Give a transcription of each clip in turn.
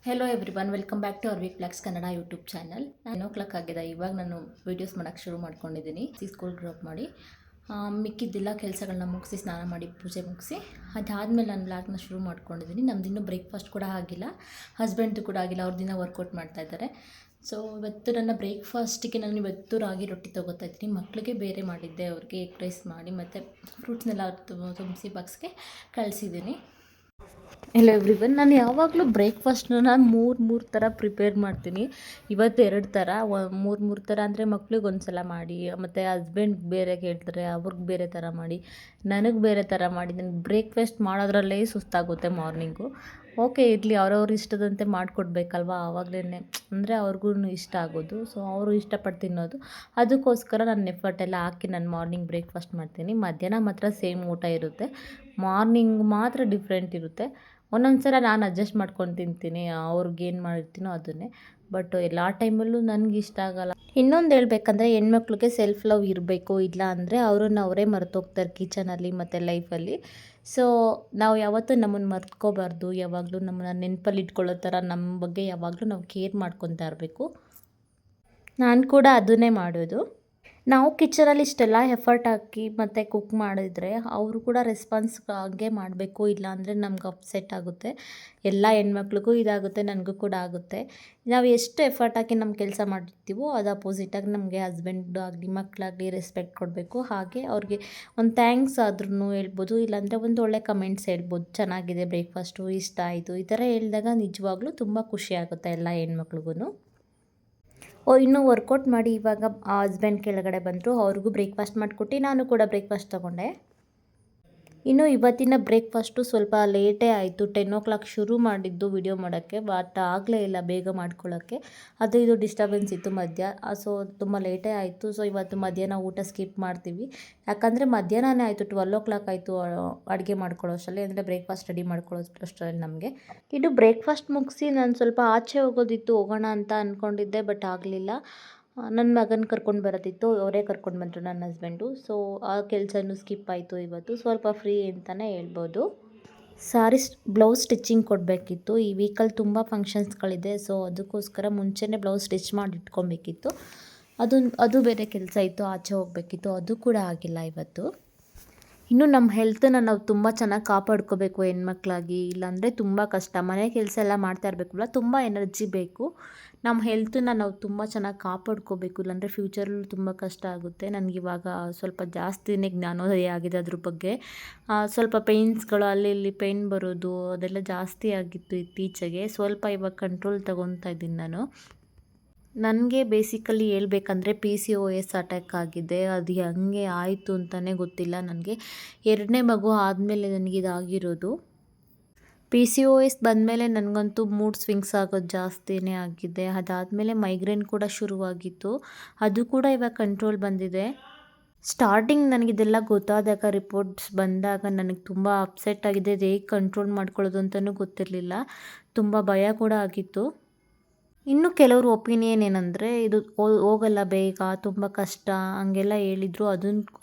Hello everyone, welcome back to our week blogs Kannada YouTube channel. 9 o'clock ಆಗಿದೆ. ಇವಾಗ ನಾನು videos ಮಾಡೋಕ್ಕೆ ಶುರು ಮಾಡ್ಕೊಂಡಿದ್ದೀನಿ. ಸ್ಕೂಲ್ ಡ್ರಾಪ್ ಮಾಡಿ ಮಿಕ್ಕಿದ್ದೆಲ್ಲ ಕೆಲಸಗಳನ್ನ ಮುಗಿಸಿ, ಸ್ನಾನ ಮಾಡಿ, ಪೂಜೆ ಮುಗಿಸಿ ಅದಾದಮೇಲೆ ನಾನು ಬ್ಲಾಗ್ನ ಶುರು ಮಾಡ್ಕೊಂಡಿದ್ದೀನಿ. ನಮ್ಮದಿನ್ನೂ ಬ್ರೇಕ್ಫಾಸ್ಟ್ ಕೂಡ ಆಗಿಲ್ಲ, ಹಸ್ಬೆಂಡ್ದು ಕೂಡ ಆಗಿಲ್ಲ. ಅವ್ರ ದಿನ ವರ್ಕೌಟ್ ಮಾಡ್ತಾಯಿದ್ದಾರೆ. ಸೊ ಇವತ್ತು ನನ್ನ ಬ್ರೇಕ್ಫಾಸ್ಟಿಗೆ ನಾನು ಇವತ್ತು ರಾಗಿ ರೊಟ್ಟಿ ತೊಗೋತಾ ಇದ್ದೀನಿ. ಮಕ್ಕಳಿಗೆ ಬೇರೆ ಮಾಡಿದ್ದೆ, ಅವ್ರಿಗೆ ಎಗ್ ರೈಸ್ ಮಾಡಿ ಮತ್ತು ಫ್ರೂಟ್ಸ್ನೆಲ್ಲ ತುಂಬಿಸಿ ಬಾಕ್ಸ್ಗೆ ಕಳಿಸಿದ್ದೀನಿ. ಹೆಲೋ ಎವ್ರಿವನ್, ನಾನು ಯಾವಾಗಲೂ ಬ್ರೇಕ್ಫಾಸ್ಟ್ನ ಮೂರು ಥರ ಪ್ರಿಪೇರ್ ಮಾಡ್ತೀನಿ. ಇವತ್ತು 2 ಥರ, ಮೂರು ಥರ ಅಂದರೆ ಮಕ್ಳಿಗೆ ಒಂದು ಸಲ ಮಾಡಿ, ಮತ್ತು ಹಸ್ಬೆಂಡ್ ಬೇರೆ ಕೇಳ್ತಾರೆ, ಅವ್ರಿಗೆ ಬೇರೆ ಥರ ಮಾಡಿ, ನನಗೆ ಬೇರೆ ಥರ ಮಾಡಿ. ನನಗೆ ಬ್ರೇಕ್ಫಾಸ್ಟ್ ಮಾಡೋದ್ರಲ್ಲೇ ಸುಸ್ತಾಗುತ್ತೆ ಮಾರ್ನಿಂಗು. ಓಕೆ, ಇರಲಿ, ಅವ್ರವ್ರ ಇಷ್ಟದಂತೆ ಮಾಡಿಕೊಡ್ಬೇಕಲ್ವ, ಆವಾಗಲೇ ಅಂದರೆ ಅವ್ರಿಗೂ ಇಷ್ಟ ಆಗೋದು. ಸೊ ಅವರು ಇಷ್ಟಪಟ್ಟು ತಿನ್ನೋದು, ಅದಕ್ಕೋಸ್ಕರ ನಾನು ಎಫರ್ಟ್ ಎಲ್ಲ ಹಾಕಿ ನಾನು ಮಾರ್ನಿಂಗ್ ಬ್ರೇಕ್ಫಾಸ್ಟ್ ಮಾಡ್ತೀನಿ. ಮಧ್ಯಾಹ್ನ ಮಾತ್ರ ಸೇಮ್ ಊಟ ಇರುತ್ತೆ, ಮಾರ್ನಿಂಗ್ ಮಾತ್ರ ಡಿಫ್ರೆಂಟ್ ಇರುತ್ತೆ. ಒಂದೊಂದು ಸಲ ನಾನು ಅಡ್ಜಸ್ಟ್ ಮಾಡ್ಕೊಂಡು ತಿಂತೀನಿ, ಅವ್ರಿಗೇನು ಮಾಡಿರ್ತೀನೋ ಅದನ್ನೇ. ಬಟ್ ಎಲ್ಲ ಟೈಮಲ್ಲೂ ನನಗೆ ಇಷ್ಟ ಆಗೋಲ್ಲ. ಇನ್ನೊಂದು ಹೇಳ್ಬೇಕಂದ್ರೆ, ಹೆಣ್ಮಕ್ಳಿಗೆ ಸೆಲ್ಫ್ ಲವ್ ಇರಬೇಕು, ಇಲ್ಲ ಅಂದರೆ ಅವರನ್ನು ಅವರೇ ಮರ್ತೋಗ್ತಾರೆ ಕಿಚನಲ್ಲಿ ಮತ್ತು ಲೈಫಲ್ಲಿ. ಸೊ ನಾವು ಯಾವತ್ತೂ ನಮ್ಮನ್ನು ಮರ್ತ್ಕೋಬಾರ್ದು, ಯಾವಾಗಲೂ ನಮ್ಮನ್ನು ನೆನಪಲ್ಲಿ ಇಟ್ಕೊಳ್ಳೋ ಥರ ನಮ್ಮ ಬಗ್ಗೆ ಯಾವಾಗಲೂ ನಾವು ಕೇರ್ ಮಾಡ್ಕೊತಾ ಇರಬೇಕು. ನಾನು ಕೂಡ ಅದನ್ನೇ ಮಾಡೋದು. ನಾವು ಕಿಚನಲ್ಲಿ ಇಷ್ಟೆಲ್ಲ ಎಫರ್ಟ್ ಹಾಕಿ ಮತ್ತು ಕುಕ್ ಮಾಡಿದರೆ ಅವರು ಕೂಡ ರೆಸ್ಪಾನ್ಸ್ ಹಾಗೆ ಮಾಡಬೇಕು, ಇಲ್ಲಾಂದರೆ ನಮ್ಗೆ ಅಪ್ಸೆಟ್ ಆಗುತ್ತೆ. ಎಲ್ಲ ಹೆಣ್ಮಕ್ಳಿಗೂ ಇದಾಗುತ್ತೆ, ನನಗೂ ಕೂಡ ಆಗುತ್ತೆ. ನಾವು ಎಷ್ಟು ಎಫರ್ಟ್ ಹಾಕಿ ನಮ್ಮ ಕೆಲಸ ಮಾಡಿರ್ತೀವೋ ಅದು ಅಪೋಸಿಟಾಗಿ ನಮಗೆ ಹಸ್ಬೆಂಡ್ ಆಗಲಿ ಮಕ್ಕಳಾಗಲಿ ರೆಸ್ಪೆಕ್ಟ್ ಕೊಡಬೇಕು. ಹಾಗೆ ಅವ್ರಿಗೆ ಒಂದು ಥ್ಯಾಂಕ್ಸ್ ಆದ್ರೂ ಹೇಳ್ಬೋದು, ಇಲ್ಲಾಂದರೆ ಒಂದು ಒಳ್ಳೆ ಕಮೆಂಟ್ಸ್ ಹೇಳ್ಬೋದು, ಚೆನ್ನಾಗಿದೆ ಬ್ರೇಕ್ಫಾಸ್ಟು, ಇಷ್ಟ ಆಯಿತು, ಈ ಥರ ಹೇಳಿದಾಗ ನಿಜವಾಗ್ಲೂ ತುಂಬ ಖುಷಿ ಆಗುತ್ತೆ ಎಲ್ಲ ಹೆಣ್ಮಕ್ಳಿಗೂ. ಇನ್ನೂ ವರ್ಕೌಟ್ ಮಾಡಿ ಇವಾಗ ಹಸ್ಬೆಂಡ್ ಕೆಳಗಡೆ ಬಂದರು, ಅವ್ರಿಗೂ ಬ್ರೇಕ್ಫಾಸ್ಟ್ ಮಾಡಿಕೊಟ್ಟು ನಾನು ಕೂಡ ಬ್ರೇಕ್ಫಾಸ್ಟ್ ತೊಗೊಂಡೆ. ಇನ್ನು ಇವತ್ತಿನ ಬ್ರೇಕ್ಫಾಸ್ಟು ಸ್ವಲ್ಪ ಲೇಟೇ ಆಯಿತು. 10 o'clock ಶುರು ಮಾಡಿದ್ದು ವಿಡಿಯೋ ಮಾಡೋಕ್ಕೆ, ಬಟ್ ಆಗಲೇ ಇಲ್ಲ ಬೇಗ ಮಾಡ್ಕೊಳ್ಳೋಕ್ಕೆ. ಅದು ಇದು ಡಿಸ್ಟರ್ಬೆನ್ಸ್ ಇತ್ತು ಮಧ್ಯ. ಸೊ ತುಂಬ ಲೇಟೇ ಆಯಿತು. ಸೊ ಇವತ್ತು ಮಧ್ಯಾಹ್ನ ಊಟ ಸ್ಕಿಪ್ ಮಾಡ್ತೀವಿ, ಯಾಕಂದರೆ ಮಧ್ಯಾಹ್ನನೇ ಆಯಿತು, 12 o'clock ಆಯಿತು ಅಡುಗೆ ಮಾಡ್ಕೊಳ್ಳೋ ಅಷ್ಟರಲ್ಲಿ, ಅಂದರೆ ಬ್ರೇಕ್ಫಾಸ್ಟ್ ರೆಡಿ ಮಾಡ್ಕೊಳ್ಳೋ ಅಷ್ಟರಲ್ಲಿ ನಮಗೆ. ಇದು ಬ್ರೇಕ್ಫಾಸ್ಟ್ ಮುಗಿಸಿ ನಾನು ಸ್ವಲ್ಪ ಆಚೆ ಹೋಗೋಣ ಅಂತ ಅಂದ್ಕೊಂಡಿದ್ದೆ, ಬಟ್ ಆಗಲಿಲ್ಲ. ನನ್ನ ಮಗನ ಕರ್ಕೊಂಡು ಬರೋದಿತ್ತು, ಅವರೇ ಕರ್ಕೊಂಡು ಬಂದರು ನನ್ನ ಹಸ್ಬೆಂಡು. ಸೊ ಆ ಕೆಲಸನೂ ಸ್ಕಿಪ್ ಆಯಿತು. ಇವತ್ತು ಸ್ವಲ್ಪ ಫ್ರೀ ಅಂತಲೇ ಹೇಳ್ಬೋದು. ಬ್ಲೌಸ್ ಸ್ಟಿಚ್ಚಿಂಗ್ ಕೊಡಬೇಕಿತ್ತು. ಈ ವೀಕಲ್ಲಿ ತುಂಬ ಫಂಕ್ಷನ್ಸ್ಗಳಿದೆ, ಸೊ ಅದಕ್ಕೋಸ್ಕರ ಮುಂಚೆನೇ ಬ್ಲೌಸ್ ಸ್ಟಿಚ್ ಮಾಡಿ ಇಟ್ಕೊಬೇಕಿತ್ತು. ಅದು ಬೇರೆ ಕೆಲಸ ಇತ್ತು, ಆಚೆ ಹೋಗಬೇಕಿತ್ತು, ಅದು ಕೂಡ ಆಗಿಲ್ಲ ಇವತ್ತು. ಇನ್ನು ನಮ್ಮ ಹೆಲ್ತನ್ನು ನಾವು ತುಂಬ ಚೆನ್ನಾಗಿ ಕಾಪಾಡ್ಕೋಬೇಕು ಹೆಣ್ಮಕ್ಳಾಗಿ, ಇಲ್ಲಾಂದರೆ ತುಂಬ ಕಷ್ಟ. ಮನೆ ಕೆಲಸ ಎಲ್ಲ ಮಾಡ್ತಾ ಇರಬೇಕಲ್ಲ, ತುಂಬ ಎನರ್ಜಿ ಬೇಕು. ನಮ್ಮ ಹೆಲ್ತನ್ನು ನಾವು ತುಂಬ ಚೆನ್ನಾಗಿ ಕಾಪಾಡ್ಕೋಬೇಕು, ಇಲ್ಲಾಂದರೆ ಫ್ಯೂಚರಲ್ಲೂ ತುಂಬ ಕಷ್ಟ ಆಗುತ್ತೆ. ನನಗಿವಾಗ ಸ್ವಲ್ಪ ಜಾಸ್ತಿನೇ ಜ್ಞಾನೋದಯ ಆಗಿದೆ ಅದ್ರ ಬಗ್ಗೆ. ಸ್ವಲ್ಪ ಪೇಯ್ನ್ಸ್ಗಳು ಅಲ್ಲಿ ಇಲ್ಲಿ ಪೇಯ್ನ್ ಬರೋದು ಅದೆಲ್ಲ ಜಾಸ್ತಿ ಆಗಿತ್ತು ಇತ್ತೀಚೆಗೆ. ಸ್ವಲ್ಪ ಇವಾಗ ಕಂಟ್ರೋಲ್ ತಗೊತಾ ಇದ್ದೀನಿ ನಾನು. ನನಗೆ ಬೇಸಿಕಲಿ ಹೇಳ್ಬೇಕಂದ್ರೆ PCOS ಅಟ್ಯಾಕ್ ಆಗಿದೆ. ಅದು ಹೆಂಗೆ ಆಯಿತು ಅಂತಲೇ ಗೊತ್ತಿಲ್ಲ ನನಗೆ. 2ನೇ ಮಗು ಆದಮೇಲೆ ನನಗಿದಾಗಿರೋದು. PCOS ಬಂದಮೇಲೆ ನನಗಂತೂ ಮೂಡ್ ಸ್ವಿಂಗ್ಸ್ ಆಗೋದು ಜಾಸ್ತಿನೇ ಆಗಿದೆ. ಅದಾದಮೇಲೆ ಮೈಗ್ರೇನ್ ಕೂಡ ಶುರುವಾಗಿತ್ತು, ಅದು ಕೂಡ ಇವಾಗ ಕಂಟ್ರೋಲ್ ಬಂದಿದೆ. ಸ್ಟಾರ್ಟಿಂಗ್ ನನಗಿದೆಲ್ಲ ಗೊತ್ತಾದಾಗ, ರಿಪೋರ್ಟ್ಸ್ ಬಂದಾಗ ನನಗೆ ತುಂಬ ಅಪ್ಸೆಟ್ ಆಗಿದೆ. ಅದು ಹೇಗೆ ಕಂಟ್ರೋಲ್ ಮಾಡ್ಕೊಳ್ಳೋದು ಅಂತಲೂ ಗೊತ್ತಿರಲಿಲ್ಲ, ತುಂಬ ಭಯ ಕೂಡ ಆಗಿತ್ತು. ಇನ್ನು ಕೆಲವರು ಒಪಿನಿಯನ್ ಏನಂದರೆ, ಇದು ಹೋಗಲ್ಲ ಬೇಗ, ತುಂಬ ಕಷ್ಟ ಹಂಗೆಲ್ಲ ಹೇಳಿದರು.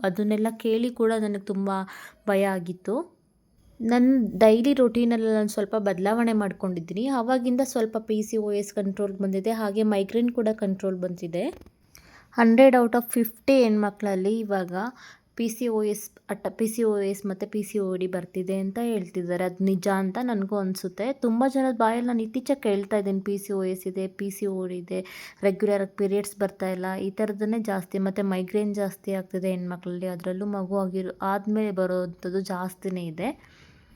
ಅದನ್ನೆಲ್ಲ ಕೇಳಿ ಕೂಡ ನನಗೆ ತುಂಬ ಭಯ ಆಗಿತ್ತು. ನನ್ನ ಡೈಲಿ ರೊಟೀನಲ್ಲಿ ನಾನು ಸ್ವಲ್ಪ ಬದಲಾವಣೆ ಮಾಡ್ಕೊಂಡಿದ್ದೀನಿ. ಆವಾಗಿಂದ ಸ್ವಲ್ಪ PCOS ಕಂಟ್ರೋಲ್ ಬಂದಿದೆ, ಹಾಗೆ ಮೈಗ್ರೇನ್ ಕೂಡ ಕಂಟ್ರೋಲ್ ಬಂದಿದೆ. 100/50 ಹೆಣ್ಮಕ್ಳಲ್ಲಿ ಇವಾಗ PCOS ಮತ್ತು PCOD ಬರ್ತಿದೆ ಅಂತ ಹೇಳ್ತಿದ್ದಾರೆ. ಅದು ನಿಜ ಅಂತ ನನಗೂ ಅನಿಸುತ್ತೆ. ತುಂಬ ಜನದ ಬಾಯಲ್ಲಿ ನಾನು ಇತ್ತೀಚೆಗೆ ಕೇಳ್ತಾ ಇದ್ದೀನಿ, PCOS ಇದೆ, PCOD ಇದೆ, ರೆಗ್ಯುಲರಾಗಿ ಪೀರಿಯಡ್ಸ್ ಬರ್ತಾಯಿಲ್ಲ, ಈ ಥರದನ್ನೇ ಜಾಸ್ತಿ. ಮತ್ತು ಮೈಗ್ರೇನ್ ಜಾಸ್ತಿ ಆಗ್ತಿದೆ ಹೆಣ್ಮಕ್ಳಲ್ಲಿ, ಅದರಲ್ಲೂ ಮಗು ಆದಮೇಲೆ ಬರೋವಂಥದ್ದು ಜಾಸ್ತಿನೇ ಇದೆ.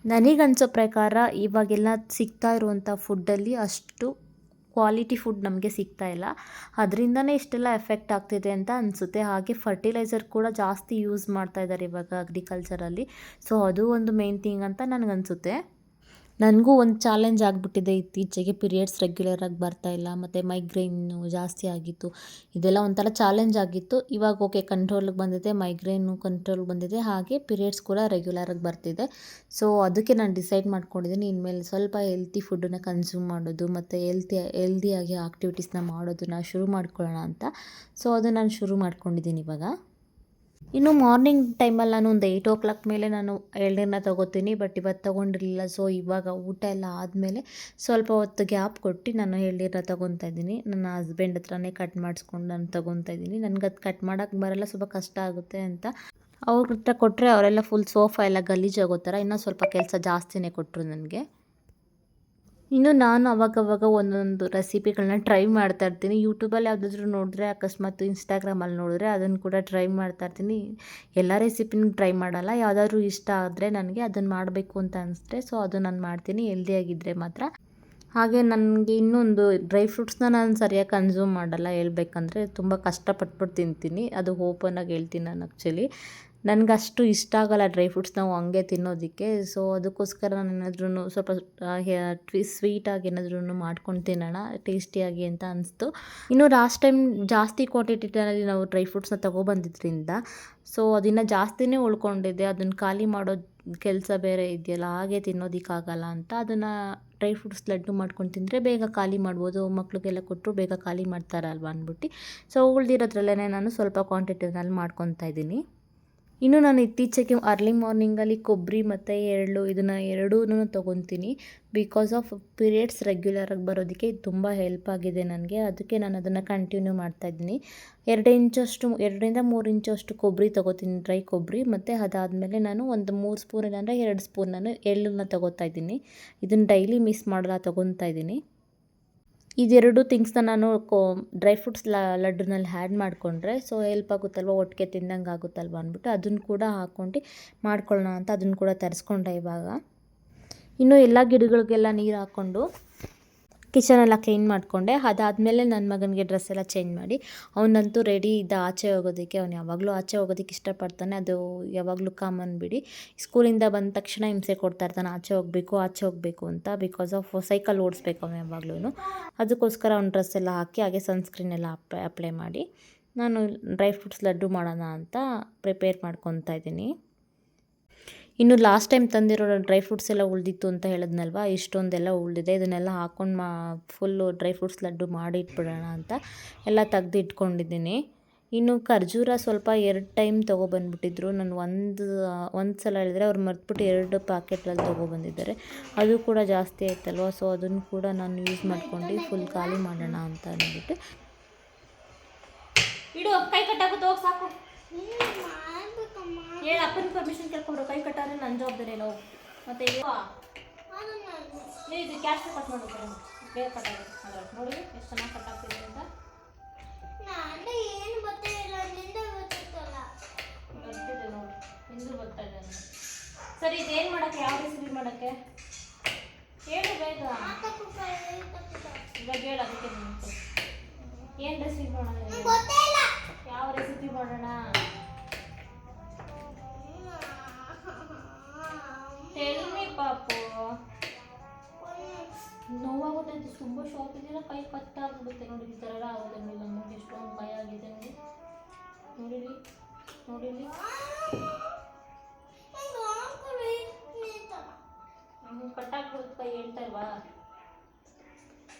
ನನಗನ್ಸೋ ಪ್ರಕಾರ ಇವಾಗೆಲ್ಲ ಸಿಗ್ತಾ ಇರುವಂಥ ಫುಡ್ಡಲ್ಲಿ ಅಷ್ಟು ಕ್ವಾಲಿಟಿ ಫುಡ್ ನಮಗೆ ಸಿಗ್ತಾ ಇಲ್ಲ, ಅದರಿಂದನೇ ಇಷ್ಟೆಲ್ಲ ಎಫೆಕ್ಟ್ ಆಗ್ತಿದೆ ಅಂತ ಅನಿಸುತ್ತೆ. ಹಾಗೆ ಫರ್ಟಿಲೈಸರ್ ಕೂಡ ಜಾಸ್ತಿ ಯೂಸ್ ಮಾಡ್ತಾ ಇದ್ದಾರೆ ಇವಾಗ ಅಗ್ರಿಕಲ್ಚರಲ್ಲಿ. ಸೊ ಅದು ಒಂದು ಮೇನ್ ಥಿಂಗ್ ಅಂತ ನನಗನ್ಸುತ್ತೆ. ನನಗೂ ಒಂದು ಚಾಲೆಂಜ್ ಆಗಿಬಿಟ್ಟಿದೆ ಇತ್ತೀಚೆಗೆ, ಪೀರಿಯಡ್ಸ್ ರೆಗ್ಯುಲರಾಗಿ ಬರ್ತಾಯಿಲ್ಲ ಮತ್ತು ಮೈಗ್ರೇನು ಜಾಸ್ತಿ ಆಗಿತ್ತು. ಇದೆಲ್ಲ ಒಂಥರ ಚಾಲೆಂಜ್ ಆಗಿತ್ತು. ಇವಾಗ ಓಕೆ, ಕಂಟ್ರೋಲಿಗೆ ಬಂದಿದೆ, ಮೈಗ್ರೇನು ಕಂಟ್ರೋಲ್ಗೆ ಬಂದಿದೆ, ಹಾಗೆ ಪೀರಿಯಡ್ಸ್ ಕೂಡ ರೆಗ್ಯುಲರಾಗಿ ಬರ್ತಿದೆ. ಸೊ ಅದಕ್ಕೆ ನಾನು ಡಿಸೈಡ್ ಮಾಡ್ಕೊಂಡಿದ್ದೀನಿ, ಇನ್ಮೇಲೆ ಸ್ವಲ್ಪ ಹೆಲ್ತಿ ಫುಡ್ಡನ್ನು ಕನ್ಸ್ಯೂಮ್ ಮಾಡೋದು ಮತ್ತು ಹೆಲ್ದಿಯಾಗಿ ಆಕ್ಟಿವಿಟೀಸ್ನ ಮಾಡೋದನ್ನ ಶುರು ಮಾಡ್ಕೊಳ್ಳೋಣ ಅಂತ. ಸೊ ಅದು ನಾನು ಶುರು ಮಾಡ್ಕೊಂಡಿದ್ದೀನಿ ಇವಾಗ. ಇನ್ನು ಮಾರ್ನಿಂಗ್ ಟೈಮಲ್ಲಿ ನಾನು ಒಂದು 8 ಮೇಲೆ ನಾನು ಎಳ್ನೀರನ್ನ ತೊಗೋತೀನಿ. ಬಟ್ ಇವತ್ತು ತೊಗೊಂಡಿರಲಿಲ್ಲ. ಸೊ ಇವಾಗ ಊಟ ಎಲ್ಲ ಆದಮೇಲೆ ಸ್ವಲ್ಪ ಹೊತ್ತು ಗ್ಯಾಪ್ ಕೊಟ್ಟು ನಾನು ಎಳ್ನೀರನ್ನ ತೊಗೊತಾ ಇದ್ದೀನಿ. ನನ್ನ ಹಸ್ಬೆಂಡ್ ಹತ್ರನೇ ಕಟ್ ಮಾಡಿಸ್ಕೊಂಡು ನಾನು ತೊಗೊತಾ ಇದ್ದೀನಿ. ನನಗದು ಕಟ್ ಮಾಡೋಕ್ಕೆ ಬರಲ್ಲ, ಸ್ವಲ್ಪ ಕಷ್ಟ ಆಗುತ್ತೆ ಅಂತ ಅವ್ರ ಹತ್ರ ಕೊಟ್ಟರೆ ಅವರೆಲ್ಲ ಫುಲ್ ಸೋಫಾ ಎಲ್ಲ ಗಲೀಜಾಗೋ ಥರ ಇನ್ನೂ ಸ್ವಲ್ಪ ಕೆಲಸ ಜಾಸ್ತಿನೇ ಕೊಟ್ಟರು ನನಗೆ. ಇನ್ನು ನಾನು ಅವಾಗವಾಗ ಒಂದೊಂದು ರೆಸಿಪಿಗಳನ್ನ ಟ್ರೈ ಮಾಡ್ತಾಯಿರ್ತೀನಿ. ಯೂಟ್ಯೂಬಲ್ಲಿ ಯಾವುದಾದ್ರೂ ನೋಡಿದ್ರೆ, ಅಕಸ್ಮಾತ್ ಇನ್ಸ್ಟಾಗ್ರಾಮಲ್ಲಿ ನೋಡಿದ್ರೆ ಅದನ್ನು ಕೂಡ ಟ್ರೈ ಮಾಡ್ತಾಯಿರ್ತೀನಿ. ಎಲ್ಲ ರೆಸಿಪಿನೂ ಟ್ರೈ ಮಾಡಲ್ಲ. ಯಾವುದಾದ್ರೂ ಇಷ್ಟ ಆದರೆ ನನಗೆ ಅದನ್ನು ಮಾಡಬೇಕು ಅಂತ ಅನಿಸಿದ್ರೆ ಸೊ ಅದು ನಾನು ಮಾಡ್ತೀನಿ, ಹೆಲ್ದಿಯಾಗಿದ್ದರೆ ಮಾತ್ರ. ಹಾಗೆ ನನಗೆ ಇನ್ನೊಂದು ಡ್ರೈ ಫ್ರೂಟ್ಸ್ನ ನಾನು ಸರಿಯಾಗಿ ಕನ್ಸ್ಯೂಮ್ ಮಾಡಲ್ಲ ಹೇಳ್ಬೇಕಂದ್ರೆ. ತುಂಬ ಕಷ್ಟಪಟ್ಬಿಟ್ಟು ತಿಂತೀನಿ. ಅದು ಓಪನಾಗಿ ಹೇಳ್ತೀನಿ ನಾನು ಆ್ಯಕ್ಚುಲಿ. ನನಗಷ್ಟು ಇಷ್ಟ ಆಗಲ್ಲ ಡ್ರೈ ಫ್ರೂಟ್ಸ್ ನಾವು ಹಂಗೆ ತಿನ್ನೋದಕ್ಕೆ. ಸೊ ಅದಕ್ಕೋಸ್ಕರ ನಾನು ಏನಾದ್ರೂ ಸ್ವಲ್ಪ ಸ್ವೀಟಾಗಿ ಏನಾದ್ರೂ ಮಾಡ್ಕೊಂಡು ತಿನ್ನೋಣ ಟೇಸ್ಟಿಯಾಗಿ ಅಂತ ಅನಿಸ್ತು. ಇನ್ನು ಲಾಸ್ಟ್ ಟೈಮ್ ಜಾಸ್ತಿ ಕ್ವಾಂಟಿಟಿನಲ್ಲಿ ನಾವು ಡ್ರೈ ಫ್ರೂಟ್ಸ್ನ ತೊಗೊಬಂದಿದ್ದರಿಂದ ಸೊ ಅದನ್ನು ಜಾಸ್ತಿನೇ ಉಳ್ಕೊಂಡಿದೆ. ಅದನ್ನು ಖಾಲಿ ಮಾಡೋ ಕೆಲಸ ಬೇರೆ ಇದೆಯಲ್ಲ, ಹಾಗೆ ತಿನ್ನೋದಕ್ಕಾಗಲ್ಲ ಅಂತ ಅದನ್ನು ಡ್ರೈ ಫ್ರೂಟ್ಸ್ ಲಡ್ಡು ಮಾಡ್ಕೊಂಡು ತಿಂದರೆ ಬೇಗ ಖಾಲಿ ಮಾಡ್ಬೋದು. ಮಕ್ಳಿಗೆಲ್ಲ ಕೊಟ್ಟರು ಬೇಗ ಖಾಲಿ ಮಾಡ್ತಾರಲ್ವ ಅಂದ್ಬಿಟ್ಟು ಸೊ ಉಳ್ದಿರೋದ್ರಲ್ಲೇ ನಾನು ಸ್ವಲ್ಪ ಕ್ವಾಂಟಿಟಿನಲ್ಲಿ ಮಾಡ್ಕೊತಾ ಇದ್ದೀನಿ. ಇನ್ನು ನಾನು ಇತ್ತೀಚೆಗೆ ಅರ್ಲಿ ಮಾರ್ನಿಂಗಲ್ಲಿ ಕೊಬ್ಬರಿ ಮತ್ತು ಎಳ್ಳು ಇದನ್ನು ಎರಡೂ ತೊಗೊತೀನಿ. ಬಿಕಾಸ್ ಆಫ್ ಪೀರಿಯಡ್ಸ್ ರೆಗ್ಯುಲರಾಗಿ ಬರೋದಕ್ಕೆ ಇದು ತುಂಬ ಹೆಲ್ಪ್ ಆಗಿದೆ ನನಗೆ. ಅದಕ್ಕೆ ನಾನು ಅದನ್ನು ಕಂಟಿನ್ಯೂ ಮಾಡ್ತಾಯಿದ್ದೀನಿ. 2 ಇಂದ 3 ಇಂಚಷ್ಟು ಕೊಬ್ಬರಿ ತೊಗೋತೀನಿ, ಡ್ರೈ ಕೊಬ್ಬರಿ. ಮತ್ತು ಅದಾದಮೇಲೆ ನಾನು ಒಂದು 3 ಸ್ಪೂನ್ ಇಲ್ಲಾಂದರೆ 2 ಸ್ಪೂನ್ ನಾನು ಎಳ್ಳನ್ನು ತೊಗೋತಾ ಇದ್ದೀನಿ. ಇದನ್ನು ಡೈಲಿ ಮಿಸ್ ಮಾಡಲ್ಲ ತೊಗೊತಾ ಇದ್ದೀನಿ. ಇದೆರಡು ಥಿಂಗ್ಸ್ನ ನಾನು ಡ್ರೈ ಫ್ರೂಟ್ಸ್ ಲಡ್ಡುನಲ್ಲಿ ಆ್ಯಡ್ ಮಾಡಿಕೊಂಡ್ರೆ ಸೊ ಹೆಲ್ಪ್ ಆಗುತ್ತಲ್ವ, ಒಟ್ಟಿಗೆ ತಿಂದಂಗೆ ಆಗುತ್ತಲ್ವ ಅಂದ್ಬಿಟ್ಟು ಅದನ್ನು ಕೂಡ ಹಾಕ್ಕೊಂಡು ಮಾಡ್ಕೊಳ್ಳೋಣ ಅಂತ ಅದನ್ನು ಕೂಡ ತರಿಸ್ಕೊಂಡೆ ಇವಾಗ. ಇನ್ನು ಎಲ್ಲ ಗಿಡಗಳಿಗೆಲ್ಲ ನೀರು ಹಾಕ್ಕೊಂಡು ಕಿಚನೆಲ್ಲ ಕ್ಲೀನ್ ಮಾಡಿಕೊಂಡೆ. ಅದಾದಮೇಲೆ ನನ್ನ ಮಗನಿಗೆ ಡ್ರೆಸ್ ಎಲ್ಲ ಚೇಂಜ್ ಮಾಡಿ ಅವನಂತೂ ರೆಡಿ ಇದ್ದ ಆಚೆ ಹೋಗೋದಕ್ಕೆ. ಅವ್ನು ಯಾವಾಗಲೂ ಆಚೆ ಹೋಗೋದಕ್ಕೆ ಇಷ್ಟಪಡ್ತಾನೆ, ಅದು ಯಾವಾಗಲೂ ಕಾಮನ್ ಬಿಡಿ. ಸ್ಕೂಲಿಂದ ಬಂದ ತಕ್ಷಣ ಹಿಂಸೆ ಕೊಡ್ತಾ ಇರ್ತಾನೆ ಆಚೆ ಹೋಗಬೇಕು ಅಂತ. ಬಿಕಾಸ್ ಆಫ್ ಸೈಕಲ್ ಓಡಿಸ್ಬೇಕು ಅವನು ಯಾವಾಗಲೂ. ಅದಕ್ಕೋಸ್ಕರ ಅವ್ನ ಡ್ರೆಸ್ ಎಲ್ಲ ಹಾಕಿ ಹಾಗೆ ಸನ್ಸ್ಕ್ರೀನ್ ಎಲ್ಲ ಅಪ್ಲೈ ಮಾಡಿ ನಾನು ಡ್ರೈ ಫ್ರೂಟ್ಸ್ ಲಡ್ಡು ಮಾಡೋಣ ಅಂತ ಪ್ರಿಪೇರ್ ಮಾಡ್ಕೊತಾ ಇದ್ದೀನಿ. ಇನ್ನು ಲಾಸ್ಟ್ ಟೈಮ್ ತಂದಿರೋ ಡ್ರೈ ಫ್ರೂಟ್ಸ್ ಎಲ್ಲ ಉಳಿದಿತ್ತು ಅಂತ ಹೇಳಿದ್ನಲ್ವ, ಇಷ್ಟೊಂದೆಲ್ಲ ಉಳಿದಿದೆ. ಇದನ್ನೆಲ್ಲ ಹಾಕ್ಕೊಂಡು ಫುಲ್ಲು ಡ್ರೈ ಫ್ರೂಟ್ಸ್ ಲಡ್ಡು ಮಾಡಿ ಇಟ್ಬಿಡೋಣ ಅಂತ ಎಲ್ಲ ತೆಗ್ದು ಇಟ್ಕೊಂಡಿದ್ದೀನಿ. ಇನ್ನು ಖರ್ಜೂರ ಸ್ವಲ್ಪ 2 ಟೈಮ್ ತೊಗೊಬಂದ್ಬಿಟ್ಟಿದ್ರು. ನಾನು ಒಂದು ಸಲ ಹೇಳಿದ್ರೆ ಅವ್ರು ಮರ್ತ್ಬಿಟ್ಟು 2 ಪ್ಯಾಕೆಟ್ರಲ್ಲಿ ತೊಗೊಬಂದಿದ್ದಾರೆ. ಅದು ಕೂಡ ಜಾಸ್ತಿ ಆಯ್ತಲ್ವ, ಸೊ ಅದನ್ನು ಕೂಡ ನಾನು ಯೂಸ್ ಮಾಡ್ಕೊಂಡು ಫುಲ್ ಖಾಲಿ ಮಾಡೋಣ ಅಂತ ಅಂದ್ಬಿಟ್ಟು. ಇಡು ಕೈ ಕಟ್ಟಾಗುತ್ತೆ, ಹೋಗಿ ಸಾಕು. ಹೇಳಿ ಅಪ್ಪನ ಪರ್ಮಿಷನ್ ಕೇಳ್ಕೊಂಡ್ರು. ಕೈ ಕಟ್ಟಾರೆ ನನ್ನ ಜವಾಬ್ದಾರಿ ನಾವು. ಮತ್ತೆ ಇದು ಕ್ಯಾಶ್ ಕಟ್ ಮಾಡ್ಬೇಕು, ಬೇಗ ಕಟ್ಟಾಗುತ್ತೆ. ಅದ್ರಲ್ಲಿ ನೋಡಿ ಎಷ್ಟು ಚೆನ್ನಾಗಿ ಕಟ್ಟಾಗ್ತಿದೆ ಅಂತ. ಬರ್ತಿದೆ ನೋಡಿ, ಇಂದು ಬರ್ತಾ ಇದೆ. ಸರಿ, ಇದೇನು ಮಾಡೋಕ್ಕೆ, ಯಾವ ರೆಸಿಪಿ ಮಾಡೋಕ್ಕೆ ಹೇಳು ಬೇಗ. ಇವಾಗ ಹೇಳು, ಅದಕ್ಕೆ ಏನು ರೆಸಿಪಿ ಮಾಡೋಣ, ಯಾವ ರೆಸಿಪಿ ಮಾಡೋಣ ಹೇಳಿ ಪಾಪು. ನೋವಾಗುತ್ತೆ ಅಂತ ತುಂಬ ಶಾಪ್ ಇದೆಯಲ್ಲ, ಕೈ ಕಟ್ಟಾಗ್ಬಿಡುತ್ತೆ ನೋಡಿ. ಈ ಥರ ಎಲ್ಲ ಆಗುತ್ತೆ ನೋಡಿ. ನಮಗೆ ಎಷ್ಟೊಂದು ಕೈ ಆಗಿದೆ ನೋಡಿ. ನೋಡಿರಿ ಕಟ್ಟಾಗ್ಬಿಡುತ್ತೆ ಕೈ, ಹೇಳ್ತಾ ಇಲ್ವಾ?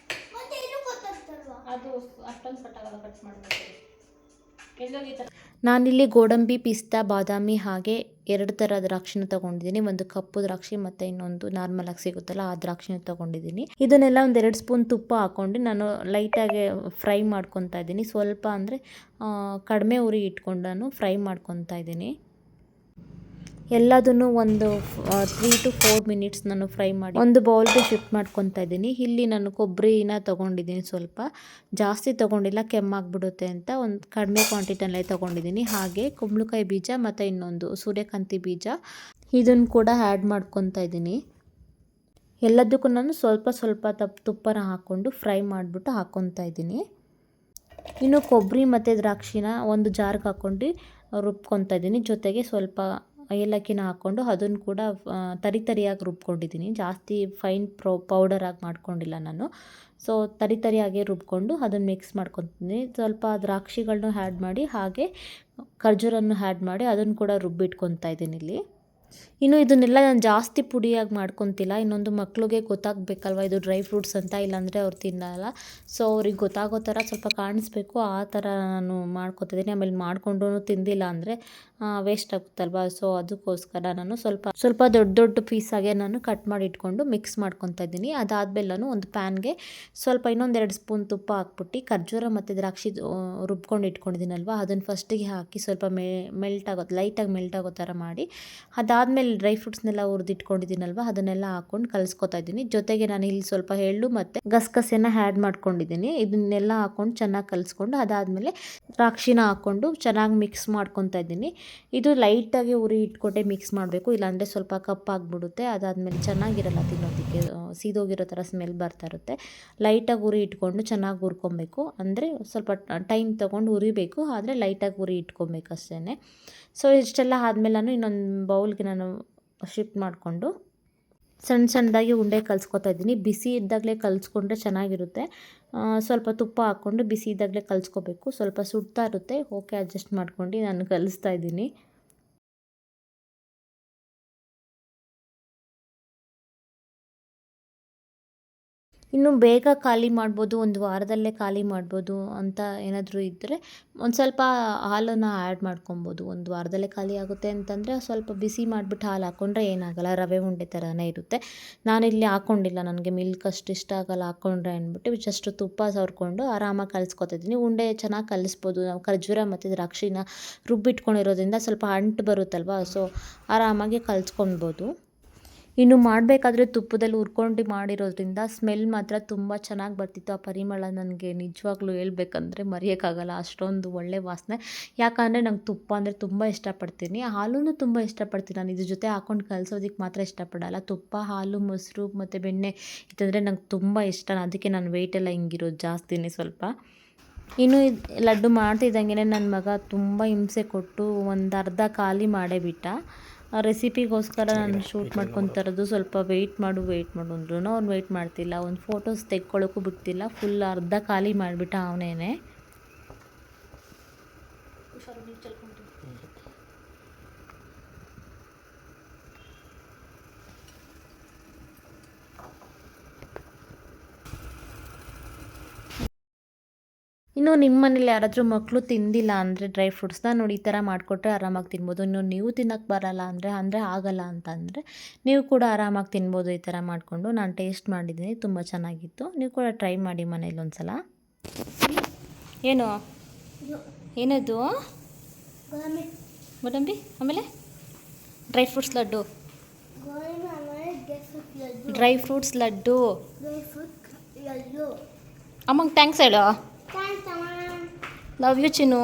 ಅದು ಅಷ್ಟೊಂದು ಕಟ್ಟಾಗಲ್ಲ, ಕಟ್ ಮಾಡಬೇಕು. ನಾನಿಲ್ಲಿ ಗೋಡಂಬಿ, ಪಿಸ್ತಾ, ಬಾದಾಮಿ ಹಾಗೆ 2 ಥರ ದ್ರಾಕ್ಷಿನ ತೊಗೊಂಡಿದ್ದೀನಿ. ಒಂದು ಕಪ್ಪು ದ್ರಾಕ್ಷಿ ಮತ್ತು ಇನ್ನೊಂದು ನಾರ್ಮಲ್ ಆಗಿ ಸಿಗುತ್ತಲ್ಲ ಆ ದ್ರಾಕ್ಷಿನ ತೊಗೊಂಡಿದ್ದೀನಿ. ಇದನ್ನೆಲ್ಲ ಒಂದು 2 ಸ್ಪೂನ್ ತುಪ್ಪ ಹಾಕ್ಕೊಂಡು ನಾನು ಲೈಟಾಗಿ ಫ್ರೈ ಮಾಡ್ಕೊತಾ ಇದ್ದೀನಿ. ಸ್ವಲ್ಪ ಅಂದರೆ ಕಡಿಮೆ ಉರಿ ಇಟ್ಕೊಂಡು ನಾನು ಫ್ರೈ ಮಾಡ್ಕೊತಾ ಇದ್ದೀನಿ. ಎಲ್ಲದನ್ನು ಒಂದು 3 to 4 ಮಿನಿಟ್ಸ್ ನಾನು ಫ್ರೈ ಮಾಡಿ ಒಂದು ಬೌಲ್ಗೆ ಶಿಫ್ಟ್ ಮಾಡ್ಕೊತಾ ಇದ್ದೀನಿ. ಇಲ್ಲಿ ನಾನು ಕೊಬ್ಬರಿನ ತೊಗೊಂಡಿದ್ದೀನಿ, ಸ್ವಲ್ಪ ಜಾಸ್ತಿ ತೊಗೊಂಡಿಲ್ಲ, ಕೆಮ್ಮಾಗ್ಬಿಡುತ್ತೆ ಅಂತ ಒಂದು ಕಡಿಮೆ ಕ್ವಾಂಟಿಟಿಯಲ್ಲೇ ತೊಗೊಂಡಿದ್ದೀನಿ. ಹಾಗೆ ಕುಂಬಳಕಾಯಿ ಬೀಜ ಮತ್ತು ಇನ್ನೊಂದು ಸೂರ್ಯಕಾಂತಿ ಬೀಜ ಇದನ್ನು ಕೂಡ ಆ್ಯಡ್ ಮಾಡ್ಕೊತಾ ಇದ್ದೀನಿ. ಎಲ್ಲದಕ್ಕೂ ನಾನು ಸ್ವಲ್ಪ ತುಪ್ಪನ ಹಾಕ್ಕೊಂಡು ಫ್ರೈ ಮಾಡಿಬಿಟ್ಟು ಹಾಕ್ಕೊತಾ ಇದ್ದೀನಿ. ಇನ್ನು ಕೊಬ್ಬರಿ ಮತ್ತು ದ್ರಾಕ್ಷಿನ ಒಂದು ಜಾರ್ಗೆ ಹಾಕ್ಕೊಂಡು ರುಬ್ಕೊತಾ ಇದ್ದೀನಿ. ಜೊತೆಗೆ ಸ್ವಲ್ಪ ಏಲಕ್ಕಿನ ಹಾಕ್ಕೊಂಡು ಅದನ್ನು ಕೂಡ ತರಿಯಾಗಿ ರುಬ್ಕೊಂಡಿದ್ದೀನಿ. ಜಾಸ್ತಿ ಫೈನ್ ಪೌಡರಾಗಿ ಮಾಡ್ಕೊಂಡಿಲ್ಲ ನಾನು. ಸೊ ತರಿಯಾಗಿ ರುಬ್ಕೊಂಡು ಅದನ್ನು ಮಿಕ್ಸ್ ಮಾಡ್ಕೊತೀನಿ. ಸ್ವಲ್ಪ ದ್ರಾಕ್ಷಿಗಳನ್ನೂ ಆ್ಯಡ್ ಮಾಡಿ ಹಾಗೆ ಖರ್ಜೂರನ್ನು ಆ್ಯಡ್ ಮಾಡಿ ಅದನ್ನು ಕೂಡ ರುಬ್ಬಿಟ್ಕೊತಾ ಇದ್ದೀನಿ ಇಲ್ಲಿ. ಇನ್ನು ಇದನ್ನೆಲ್ಲ ನಾನು ಜಾಸ್ತಿ ಪುಡಿಯಾಗಿ ಮಾಡ್ಕೊತಿಲ್ಲ. ಇನ್ನೊಂದು ಮಕ್ಳಿಗೆ ಗೊತ್ತಾಗಬೇಕಲ್ವ ಇದು ಡ್ರೈ ಫ್ರೂಟ್ಸ್ ಅಂತ, ಇಲ್ಲಾಂದರೆ ಅವ್ರು ತಿನ್ನಲ್ಲ. ಸೊ ಅವ್ರಿಗೆ ಗೊತ್ತಾಗೋ ಥರ ಸ್ವಲ್ಪ ಕಾಣಿಸ್ಬೇಕು, ಆ ಥರ ನಾನು ಮಾಡ್ಕೊತಿದ್ದೀನಿ. ಆಮೇಲೆ ಮಾಡಿಕೊಂಡು ತಿಂದಿಲ್ಲ ಅಂದರೆ ವೇಸ್ಟ್ ಆಗುತ್ತಲ್ವ. ಸೊ ಅದಕ್ಕೋಸ್ಕರ ನಾನು ಸ್ವಲ್ಪ ದೊಡ್ಡ ಪೀಸಾಗೆ ನಾನು ಕಟ್ ಮಾಡಿ ಇಟ್ಕೊಂಡು ಮಿಕ್ಸ್ ಮಾಡ್ಕೊತಾ ಇದ್ದೀನಿ. ಅದಾದಮೇಲೆ ನಾನು ಒಂದು ಪ್ಯಾನ್ಗೆ ಸ್ವಲ್ಪ ಇನ್ನೊಂದು 2 ಸ್ಪೂನ್ ತುಪ್ಪ ಹಾಕ್ಬಿಟ್ಟು ಖರ್ಜೂರ ಮತ್ತು ದ್ರಾಕ್ಷಿ ರುಬ್ಕೊಂಡು ಇಟ್ಕೊಂಡಿದ್ದೀನಲ್ವ, ಅದನ್ನು ಫಸ್ಟಿಗೆ ಹಾಕಿ ಸ್ವಲ್ಪ ಲೈಟಾಗಿ ಮೆಲ್ಟ್ ಆಗೋ ಥರ ಮಾಡಿ, ಅದಾದಮೇಲೆ ಡ್ರೈ ಫ್ರೂಟ್ಸ್ನೆಲ್ಲ ಹುರಿದಿಟ್ಕೊಂಡಿದ್ದೀನಲ್ವ ಅದನ್ನೆಲ್ಲ ಹಾಕ್ಕೊಂಡು ಕಲಿಸ್ಕೊತಾ ಇದ್ದೀನಿ. ಜೊತೆಗೆ ನಾನು ಇಲ್ಲಿ ಸ್ವಲ್ಪ ಎಳ್ಳು ಮತ್ತು ಗಸಗಸೆನ ಆ್ಯಡ್ ಮಾಡ್ಕೊಂಡಿದ್ದೀನಿ. ಇದನ್ನೆಲ್ಲ ಹಾಕ್ಕೊಂಡು ಚೆನ್ನಾಗಿ ಕಲಿಸ್ಕೊಂಡು ಅದಾದಮೇಲೆ ದ್ರಾಕ್ಷಿನ ಹಾಕ್ಕೊಂಡು ಚೆನ್ನಾಗಿ ಮಿಕ್ಸ್ ಮಾಡ್ಕೊತಾ ಇದ್ದೀನಿ. ಇದು ಲೈಟಾಗಿ ಉರಿ ಇಟ್ಕೊಂಡೆ ಮಿಕ್ಸ್ ಮಾಡಬೇಕು, ಇಲ್ಲಾಂದರೆ ಸ್ವಲ್ಪ ಕಪ್ಪಾಗಿಬಿಡುತ್ತೆ. ಅದಾದಮೇಲೆ ಚೆನ್ನಾಗಿರಲ್ಲ ತಿನ್ನೋದಕ್ಕೆ, ಸೀದೋಗಿರೋ ಥರ ಸ್ಮೆಲ್ ಬರ್ತಾ ಇರುತ್ತೆ. ಲೈಟಾಗಿ ಉರಿ ಇಟ್ಕೊಂಡು ಚೆನ್ನಾಗಿ ಹುರ್ಕೊಬೇಕು, ಅಂದರೆ ಸ್ವಲ್ಪ ಟೈಮ್ ತೊಗೊಂಡು ಉರಿಬೇಕು, ಆದರೆ ಲೈಟಾಗಿ ಉರಿ ಇಟ್ಕೊಬೇಕು ಅಷ್ಟೇ. ಸೊ ಇಷ್ಟೆಲ್ಲ ಆದಮೇಲೆ ನಾನು ಇನ್ನೊಂದು ಬೌಲ್ಗೆ ನಾನು ಶಿಫ್ಟ್ ಮಾಡಿಕೊಂಡು ಸಣ್ಣದಾಗಿ ಉಂಡೆ ಕಲಿಸ್ಕೊತಾ ಇದ್ದೀನಿ. ಬಿಸಿ ಇದ್ದಾಗಲೇ ಕಲಿಸ್ಕೊಂಡ್ರೆ ಚೆನ್ನಾಗಿರುತ್ತೆ. ಸ್ವಲ್ಪ ತುಪ್ಪ ಹಾಕ್ಕೊಂಡು ಬಿಸಿ ಇದ್ದಾಗಲೇ ಕಲಿಸ್ಕೋಬೇಕು. ಸ್ವಲ್ಪ ಸುಡ್ತಾ ಇರುತ್ತೆ, ಓಕೆ ಅಡ್ಜಸ್ಟ್ ಮಾಡ್ಕೊಂಡು ನಾನು ಕಲಿಸ್ತಾ ಇದ್ದೀನಿ. ಇನ್ನು ಬೇಗ ಖಾಲಿ ಮಾಡ್ಬೋದು, ಒಂದು ವಾರದಲ್ಲೇ ಖಾಲಿ ಮಾಡ್ಬೋದು ಅಂತ ಏನಾದರೂ ಇದ್ದರೆ ಒಂದು ಸ್ವಲ್ಪ ಹಾಲನ್ನು ಆ್ಯಡ್ ಮಾಡ್ಕೊಬೋದು. ಒಂದು ವಾರದಲ್ಲೇ ಖಾಲಿ ಆಗುತ್ತೆ ಅಂತಂದರೆ ಸ್ವಲ್ಪ ಬಿಸಿ ಮಾಡಿಬಿಟ್ಟು ಹಾಲು ಹಾಕ್ಕೊಂಡ್ರೆ ಏನಾಗಲ್ಲ, ರವೆ ಉಂಡೆ ಥರನೇ ಇರುತ್ತೆ. ನಾನಿಲ್ಲಿ ಹಾಕ್ಕೊಂಡಿಲ್ಲ, ನನಗೆ ಮಿಲ್ಕ್ ಅಷ್ಟು ಇಷ್ಟ ಆಗಲ್ಲ ಹಾಕ್ಕೊಂಡ್ರೆ ಅಂದ್ಬಿಟ್ಟು ಜಸ್ಟ್ ತುಪ್ಪ ಸವರ್ಕೊಂಡು ಆರಾಮಾಗಿ ಕಲಿಸ್ಕೊತಿದ್ದೀನಿ. ಉಂಡೆ ಚೆನ್ನಾಗಿ ಕಲಿಸ್ಬೋದು. ನಾವು ಖರ್ಜೂರ ಮತ್ತು ದ್ರಾಕ್ಷಿನ ರುಬ್ಬಿಟ್ಕೊಂಡಿರೋದ್ರಿಂದ ಸ್ವಲ್ಪ ಅಂಟು ಬರುತ್ತಲ್ವ, ಸೊ ಆರಾಮಾಗಿ ಕಲಿಸ್ಕೊಳ್ಬೋದು. ಇನ್ನು ಮಾಡಬೇಕಾದ್ರೆ ತುಪ್ಪದಲ್ಲಿ ಹುರ್ಕೊಂಡು ಮಾಡಿರೋದ್ರಿಂದ ಸ್ಮೆಲ್ ಮಾತ್ರ ತುಂಬ ಚೆನ್ನಾಗಿ ಬರ್ತಿತ್ತು. ಆ ಪರಿಮಳ ನನಗೆ ನಿಜವಾಗ್ಲೂ ಹೇಳ್ಬೇಕಂದ್ರೆ ಮರೆಯೋಕ್ಕಾಗಲ್ಲ, ಅಷ್ಟೊಂದು ಒಳ್ಳೆ ವಾಸನೆ. ಯಾಕಂದರೆ ನಂಗೆ ತುಪ್ಪ ಅಂದರೆ ತುಂಬ ಇಷ್ಟಪಡ್ತೀನಿ, ಹಾಲೂ ತುಂಬ ಇಷ್ಟಪಡ್ತೀನಿ. ನಾನು ಇದ್ರ ಜೊತೆ ಹಾಕ್ಕೊಂಡು ಕಲಿಸೋದಕ್ಕೆ ಮಾತ್ರ ಇಷ್ಟಪಡಲ್ಲ. ತುಪ್ಪ, ಹಾಲು, ಮೊಸರು ಮತ್ತು ಬೆಣ್ಣೆ ಇತ್ತಂದರೆ ನಂಗೆ ತುಂಬ ಇಷ್ಟ. ಅದಕ್ಕೆ ನಾನು ವೆಯ್ಟೆಲ್ಲ ಹಿಂಗಿರೋದು ಜಾಸ್ತಿನೇ ಸ್ವಲ್ಪ. ಇನ್ನು ಲಡ್ಡು ಮಾಡ್ತಿದ್ದಂಗೆ ನನ್ನ ಮಗ ತುಂಬ ಹಿಂಸೆ ಕೊಟ್ಟು ಒಂದು ಅರ್ಧ ಖಾಲಿ ಮಾಡೇ ಬಿಟ್ಟ. ರೆಸಿಪಿಗೋಸ್ಕರ ನಾನು ಶೂಟ್ ಮಾಡ್ಕೊತಿರೋದು, ಸ್ವಲ್ಪ ವೆಯ್ಟ್ ಮಾಡು ಅಂದ್ರೂ ಅವ್ನು ವೆಯ್ಟ್ ಮಾಡ್ತಿಲ್ಲ, ಒಂದು ಫೋಟೋಸ್ ತೆಕ್ಕೊಳ್ಳೋಕ್ಕೂ ಬಿಡ್ತಿಲ್ಲ. ಫುಲ್ ಅರ್ಧ ಖಾಲಿ ಮಾಡಿಬಿಟ್ಟ ಅವನೇನೆ. ಇನ್ನು ನಿಮ್ಮ ಮನೇಲಿ ಯಾರಾದರೂ ಮಕ್ಕಳು ತಿಂದಿಲ್ಲ ಅಂದರೆ ಡ್ರೈ ಫ್ರೂಟ್ಸ್ನ ನೋಡಿ ಈ ಥರ ಮಾಡಿಕೊಟ್ರೆ ಆರಾಮಾಗಿ ತಿನ್ಬೋದು. ಇನ್ನು ನೀವು ತಿನ್ನೋಕ್ಕೆ ಬರಲ್ಲ ಅಂದರೆ ಆಗಲ್ಲ ಅಂತಂದರೆ ನೀವು ಕೂಡ ಆರಾಮಾಗಿ ತಿನ್ಬೋದು ಈ ಥರ ಮಾಡಿಕೊಂಡು. ನಾನು ಟೇಸ್ಟ್ ಮಾಡಿದ್ದೀನಿ, ತುಂಬ ಚೆನ್ನಾಗಿತ್ತು. ನೀವು ಕೂಡ ಟ್ರೈ ಮಾಡಿ ಮನೇಲಿ ಒಂದು ಸಲ. ಏನು ಏನದು ಗೋಡಂಬಿ, ಆಮೇಲೆ ಡ್ರೈ ಫ್ರೂಟ್ಸ್ ಲಡ್ಡು, ಅಮ್ಮಂಗೆ ಥ್ಯಾಂಕ್ಸ್ ಹೇಳು. ಲವ್ ಯು ಚಿನ್ನು.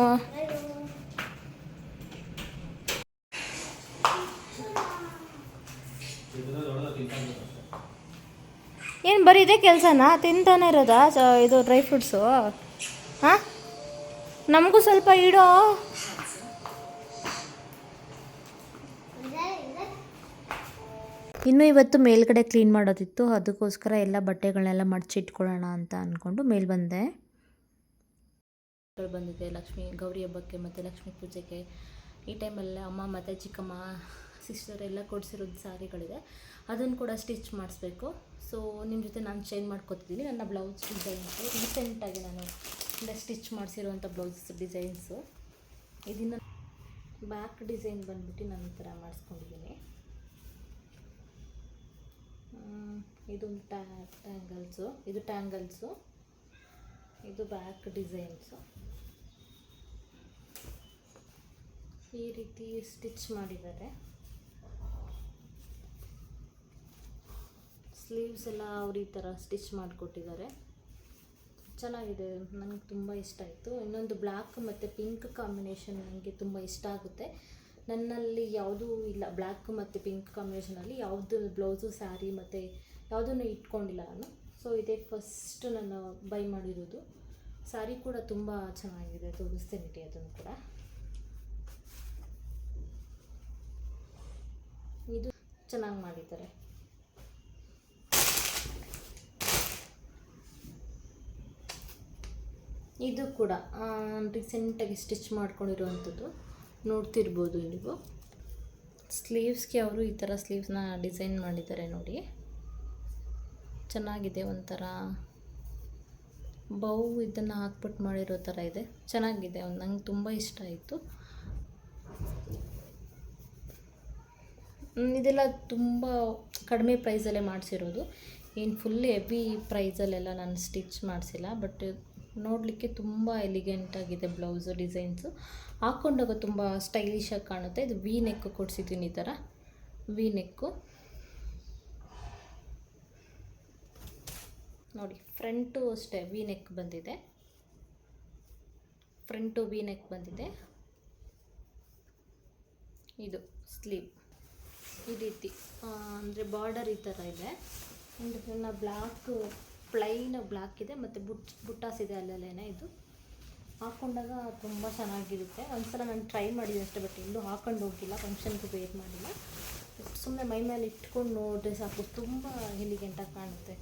ಏನು ಬರೀ ಇದೇ ಕೆಲಸನಾ ತಿಂತಾನೆ ಇರೋದಾ ಇದು ಡ್ರೈ ಫ್ರೂಟ್ಸು? ಹಾಂ, ನಮಗೂ ಸ್ವಲ್ಪ ಇಡೋ. ಇನ್ನು ಇವತ್ತು ಮೇಲ್ಗಡೆ ಕ್ಲೀನ್ ಮಾಡೋದಿತ್ತು, ಅದಕ್ಕೋಸ್ಕರ ಎಲ್ಲ ಬಟ್ಟೆಗಳನ್ನೆಲ್ಲ ಮಡಚಿಟ್ಕೊಳ್ಳೋಣ ಅಂತ ಅಂದ್ಕೊಂಡು ಮೇಲೆ ಬಂದೆ. ಬಂದಿದೆ ಗೌರಿ ಹಬ್ಬಕ್ಕೆ ಮತ್ತು ಲಕ್ಷ್ಮೀ ಪೂಜೆಗೆ. ಈ ಟೈಮಲ್ಲೇ ಅಮ್ಮ ಮತ್ತು ಚಿಕ್ಕಮ್ಮ ಸಿಸ್ಟರ್ ಎಲ್ಲ ಕೊಡಿಸಿರೋದು ಸ್ಯಾರಿಗಳಿದೆ, ಅದನ್ನು ಕೂಡ ಸ್ಟಿಚ್ ಮಾಡಿಸ್ಬೇಕು. ಸೊ ನಿಮ್ಮ ಜೊತೆ ನಾನು ಚೇಂಜ್ ಮಾಡ್ಕೊತಿದ್ದೀನಿ ನನ್ನ ಬ್ಲೌಸ್ ಡಿಸೈನ್ಸು. ರೀಸೆಂಟಾಗಿ ನಾನು ಸ್ಟಿಚ್ ಮಾಡಿಸಿರೋವಂಥ ಬ್ಲೌಸ್ ಡಿಸೈನ್ಸು. ಇದನ್ನು ಬ್ಯಾಕ್ ಡಿಸೈನ್ ಬಂದ್ಬಿಟ್ಟು ನಾನು ಈ ಥರ ಮಾಡಿಸ್ಕೊಂಡಿದ್ದೀನಿ. ಇದೊಂದು ಟ್ಯಾಂಗಲ್ಸು, ಇದು ಬ್ಯಾಕ್ ಡಿಸೈನ್ಸು. ಈ ರೀತಿ ಸ್ಟಿಚ್ ಮಾಡಿದ್ದಾರೆ. ಸ್ಲೀವ್ಸ್ ಎಲ್ಲ ಅವ್ರು ಈ ಥರ ಸ್ಟಿಚ್ ಮಾಡಿಕೊಟ್ಟಿದ್ದಾರೆ, ಚೆನ್ನಾಗಿದೆ, ನನಗೆ ತುಂಬ ಇಷ್ಟ ಆಯಿತು. ಇನ್ನೊಂದು ಬ್ಲ್ಯಾಕ್ ಮತ್ತು ಪಿಂಕ್ ಕಾಂಬಿನೇಷನ್ ನನಗೆ ತುಂಬ ಇಷ್ಟ ಆಗುತ್ತೆ. ನನ್ನಲ್ಲಿ ಯಾವುದೂ ಇಲ್ಲ ಬ್ಲ್ಯಾಕ್ ಮತ್ತು ಪಿಂಕ್ ಕಾಂಬಿನೇಷನಲ್ಲಿ, ಯಾವುದು ಬ್ಲೌಸು ಸ್ಯಾರಿ ಮತ್ತು ಯಾವುದನ್ನು ಇಟ್ಕೊಂಡಿಲ್ಲ ನಾನು. ಸೊ ಇದೇ ಫಸ್ಟ್ ನಾನು ಬೈ ಮಾಡಿರೋದು. ಸ್ಯಾರಿ ಕೂಡ ತುಂಬ ಚೆನ್ನಾಗಿದೆ, ತೋರಿಸ್ತೀನಿ ಅದನ್ನು ಕೂಡ. ಇದು ಚೆನ್ನಾಗಿ ಮಾಡಿದ್ದಾರೆ. ಇದು ಕೂಡ ರೀಸೆಂಟಾಗಿ ಸ್ಟಿಚ್ ಮಾಡ್ಕೊಂಡಿರುವಂಥದ್ದು, ನೋಡ್ತಿರ್ಬೋದು ನೀವು. ಸ್ಲೀವ್ಸ್ಗೆ ಅವರು ಈ ಥರ ಸ್ಲೀವ್ಸ್ನ ಡಿಸೈನ್ ಮಾಡಿದ್ದಾರೆ ನೋಡಿ, ಚೆನ್ನಾಗಿದೆ. ಒಂಥರ ಬೌ ಇದನ್ನು ಹಾಕ್ಬಿಟ್ಟು ಮಾಡಿರೋ ಥರ ಇದೆ, ಚೆನ್ನಾಗಿದೆ. ನಂಗೆ ತುಂಬ ಇಷ್ಟ ಆಯಿತು. ಇದೆಲ್ಲ ತುಂಬ ಕಡಿಮೆ ಪ್ರೈಸಲ್ಲೇ ಮಾಡಿಸಿರೋದು, ಏನು ಫುಲ್ ಹೆವಿ ಪ್ರೈಸಲ್ಲೆಲ್ಲ ನಾನು ಸ್ಟಿಚ್ ಮಾಡಿಸಿಲ್ಲ. ಬಟ್ ನೋಡಲಿಕ್ಕೆ ತುಂಬ ಎಲಿಗೆಂಟಾಗಿದೆ ಬ್ಲೌಸು, ಡಿಸೈನ್ಸು ಹಾಕ್ಕೊಂಡಾಗ ತುಂಬ ಸ್ಟೈಲಿಶಾಗಿ ಕಾಣುತ್ತೆ. ಇದು ವಿ ನೆಕ್ ಕೊಡಿಸಿದ್ದೀನಿ, ಈ ಥರ ವಿ ನೆಕ್ಕು ನೋಡಿ. ಫ್ರಂಟು ಅಷ್ಟೇ ವಿ ನೆಕ್ ಬಂದಿದೆ, ಫ್ರಂಟು ವಿ ನೆಕ್ ಬಂದಿದೆ. ಇದು ಸ್ಲೀವ್ ಈ ರೀತಿ ಅಂದರೆ ಬಾರ್ಡರ್ ಈ ಥರ ಇದೆ. ಆ್ಯಂಡ್ ಬ್ಲ್ಯಾಕ್ ಪ್ಲೈನ್ ಬ್ಲ್ಯಾಕ್ ಇದೆ ಮತ್ತು ಬುಟ್ಟಾಸ್ ಇದೆ ಅಲ್ಲಲ್ಲೇ. ಇದು ಹಾಕ್ಕೊಂಡಾಗ ತುಂಬ ಚೆನ್ನಾಗಿರುತ್ತೆ. ಒಂದ್ಸಲ ನಾನು ಟ್ರೈ ಮಾಡಿದೆ ಅಷ್ಟೇ, ಬಟ್ ಎಲ್ಲೂ ಹಾಕೊಂಡು ಹೋಗಿಲ್ಲ, ಫಂಕ್ಷನ್ಗೂ ವೇರ್ ಮಾಡಿಲ್ಲ. ಸುಮ್ಮನೆ ಮೈ ಮೇಲೆ ಇಟ್ಕೊಂಡು ನೋಡಿದ್ರೆ ಸಾಕು, ತುಂಬ ಎಲಿಗೆಂಟಾಗಿ ಕಾಣುತ್ತೆ.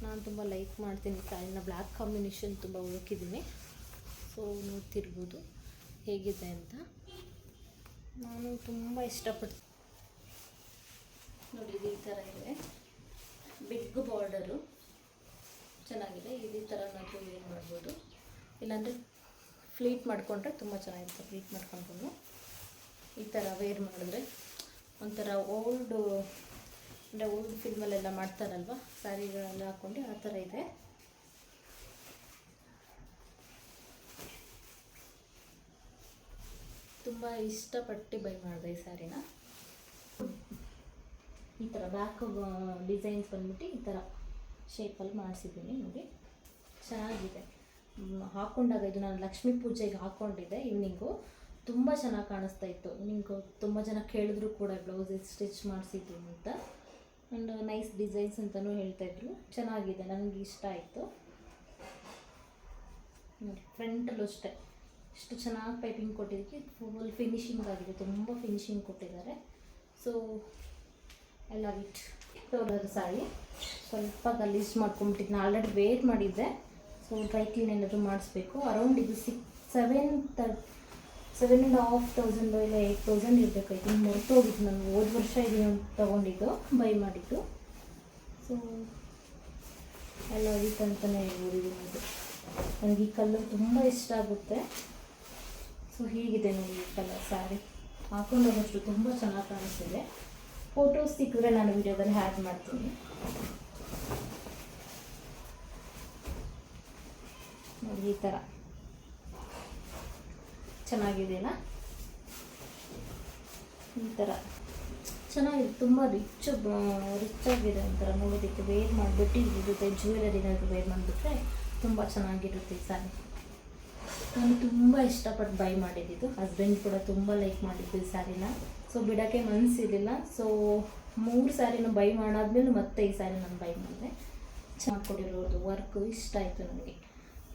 ನಾನು ತುಂಬ ಲೈಕ್ ಮಾಡ್ತೀನಿ ಸ್ಯಾರಿನ. ಬ್ಲ್ಯಾಕ್ ಕಾಂಬಿನೇಷನ್ ತುಂಬ ಹುಡುಕಿದ್ದೀನಿ, ಸೊ ನೋಡ್ತಿರ್ಬೋದು ಹೇಗಿದೆ ಅಂತ. ನಾನು ತುಂಬ ಇಷ್ಟಪಡ್ತೀನಿ ನೋಡಿ. ಈ ಥರ ಇದೆ, ಬಿಗ್ ಬಾರ್ಡರು ಚೆನ್ನಾಗಿದೆ. ಇದೇ ಥರ ನಾವು ವೇರ್ ಮಾಡ್ಬೋದು, ಇಲ್ಲಾಂದರೆ ಫ್ಲೀಟ್ ಮಾಡಿಕೊಂಡ್ರೆ ತುಂಬ ಚೆನ್ನಾಗಿರುತ್ತೆ. ಫ್ಲೀಟ್ ಮಾಡ್ಕೊಂಡು ಈ ಥರ ವೇರ್ ಮಾಡಿದ್ರೆ ಒಂಥರ ಓಲ್ಡ್ ಫಿಲ್ಮಲ್ಲೆಲ್ಲ ಮಾಡ್ತಾರಲ್ವ, ಸ್ಯಾರಿಗಳೆಲ್ಲ ಹಾಕ್ಕೊಂಡು ಆ ಥರ ಇದೆ. ತುಂಬ ಇಷ್ಟಪಟ್ಟು ಬೈ ಮಾಡಿದೆ ಈ ಸ್ಯಾರಿನ. ಈ ಥರ ಬ್ಯಾಕ್ ಡಿಸೈನ್ಸ್ ಬಂದ್ಬಿಟ್ಟು ಈ ಥರ ಶೇಪಲ್ಲಿ ಮಾಡಿಸಿದ್ದೀನಿ ನೋಡಿ, ಚೆನ್ನಾಗಿದೆ. ಹಾಕ್ಕೊಂಡಾಗ ಇದು ನಾನು ಲಕ್ಷ್ಮೀ ಪೂಜೆಗೆ ಹಾಕ್ಕೊಂಡಿದ್ದೆ ಈವ್ನಿಂಗು, ತುಂಬ ಚೆನ್ನಾಗಿ ಕಾಣಿಸ್ತಾ ಇತ್ತು. ನಿಂಗೆ ತುಂಬ ಜನ ಕೇಳಿದ್ರು ಕೂಡ ಬ್ಲೌಸ್ ಸ್ಟಿಚ್ ಮಾಡಿಸಿದ್ದು ಅಂತ. ಆ್ಯಂಡ್ ನೈಸ್ ಡಿಸೈನ್ಸ್ ಅಂತಲೂ ಹೇಳ್ತಾಯಿದ್ರು, ಚೆನ್ನಾಗಿದೆ, ನನಗೆ ಇಷ್ಟ ಆಯಿತು ನೋಡಿ. ಫ್ರಂಟಲ್ಲೂ ಅಷ್ಟೇ ಎಷ್ಟು ಚೆನ್ನಾಗಿ ಪೈಪಿಂಗ್ ಕೊಟ್ಟಿದ್ದಕ್ಕೆ ಫುಲ್ ಫಿನಿಶಿಂಗ್ ಆಗಿದೆ, ತುಂಬ ಫಿನಿಶಿಂಗ್ ಕೊಟ್ಟಿದ್ದಾರೆ. So I love it. Sorry ಸ್ವಲ್ಪ ಗಲೀಜು ಮಾಡ್ಕೊಂಬಿಟ್ಟಿದ್ದು, ನಾನು ಆಲ್ರೆಡಿ ವೇರ್ ಮಾಡಿದ್ದೆ. ಸೊ ಡ್ರೈ ಕ್ಲೀನ್ ಏನಾದರೂ ಮಾಡಿಸ್ಬೇಕು. ಅರೌಂಡ್ ಇದು 7,500 ಇಲ್ಲ 8,000 ಇರಬೇಕಾಯ್ತು. ಇನ್ನು ಮರ್ತೋಗಿದ್ದು, ನಾನು ಹೋದ ವರ್ಷ ಇದು ತೊಗೊಂಡಿದ್ದು, ಬೈ ಮಾಡಿದ್ದು. ಸೊ ಎಲ್ಲ ವೀಕ್ ಅಂತಲೇ ಹೇಳ್ಬೋದು. ನನಗೆ ಈ ಕಲರ್ ತುಂಬ ಇಷ್ಟ ಆಗುತ್ತೆ. ಸೊ ಹೀಗಿದೆ ನೋಡಿ ಈ ಕಲರ್ ಸ್ಯಾರಿ, ಹಾಕೊಂಡೋಗಷ್ಟು ತುಂಬ ಚೆನ್ನಾಗಿ ಕಾಣಿಸ್ತಿದೆ. ಫೋಟೋಸ್ ಸಿಕ್ಕಿದ್ರೆ ನಾನು ವಿಡಿಯೋದಲ್ಲಿ ಆ್ಯಡ್ ಮಾಡ್ತೀನಿ ನೋಡಿ. ಈ ಥರ ಚೆನ್ನಾಗಿದೆಯಲ್ಲ, ಈ ಥರ ಚೆನ್ನಾಗಿದೆ, ತುಂಬ ರಿಚ್ ಆಗಿದೆ. ಒಂಥರ ನೋಡೋದಕ್ಕೆ ವೇರ್ ಮಾಡಿಬಿಟ್ಟು ಇದ್ರ ಜೊತೆ ಜ್ಯುವೆಲರಿ ಏನಾದರೂ ವೇರ್ ಮಾಡಿಬಿಟ್ರೆ ತುಂಬ ಚೆನ್ನಾಗಿರುತ್ತೆ ಈ ಸ್ಯಾರಿ. ನಾನು ತುಂಬ ಇಷ್ಟಪಟ್ಟು ಬೈ ಮಾಡಿದ್ದು, ಹಸ್ಬೆಂಡ್ ಕೂಡ ತುಂಬ ಲೈಕ್ ಮಾಡಿದ್ದು ಈ ಸ್ಯಾರಿನ. ಸೊ ಬಿಡೋಕ್ಕೆ ಮನಸ್ಸಿರಲಿಲ್ಲ. ಸೊ 3 ಸ್ಯಾರಿನ ಬೈ ಮಾಡಾದ್ಮೇಲೆ ಮತ್ತೆ ಈ ಸ್ಯಾರಿ ನಾನು ಬೈ ಮಾಡಿದೆ. ಚೆನ್ನಾಗಿ ಕೊಟ್ಟಿರೋದು ವರ್ಕು ಇಷ್ಟ ಆಯಿತು ನನಗೆ,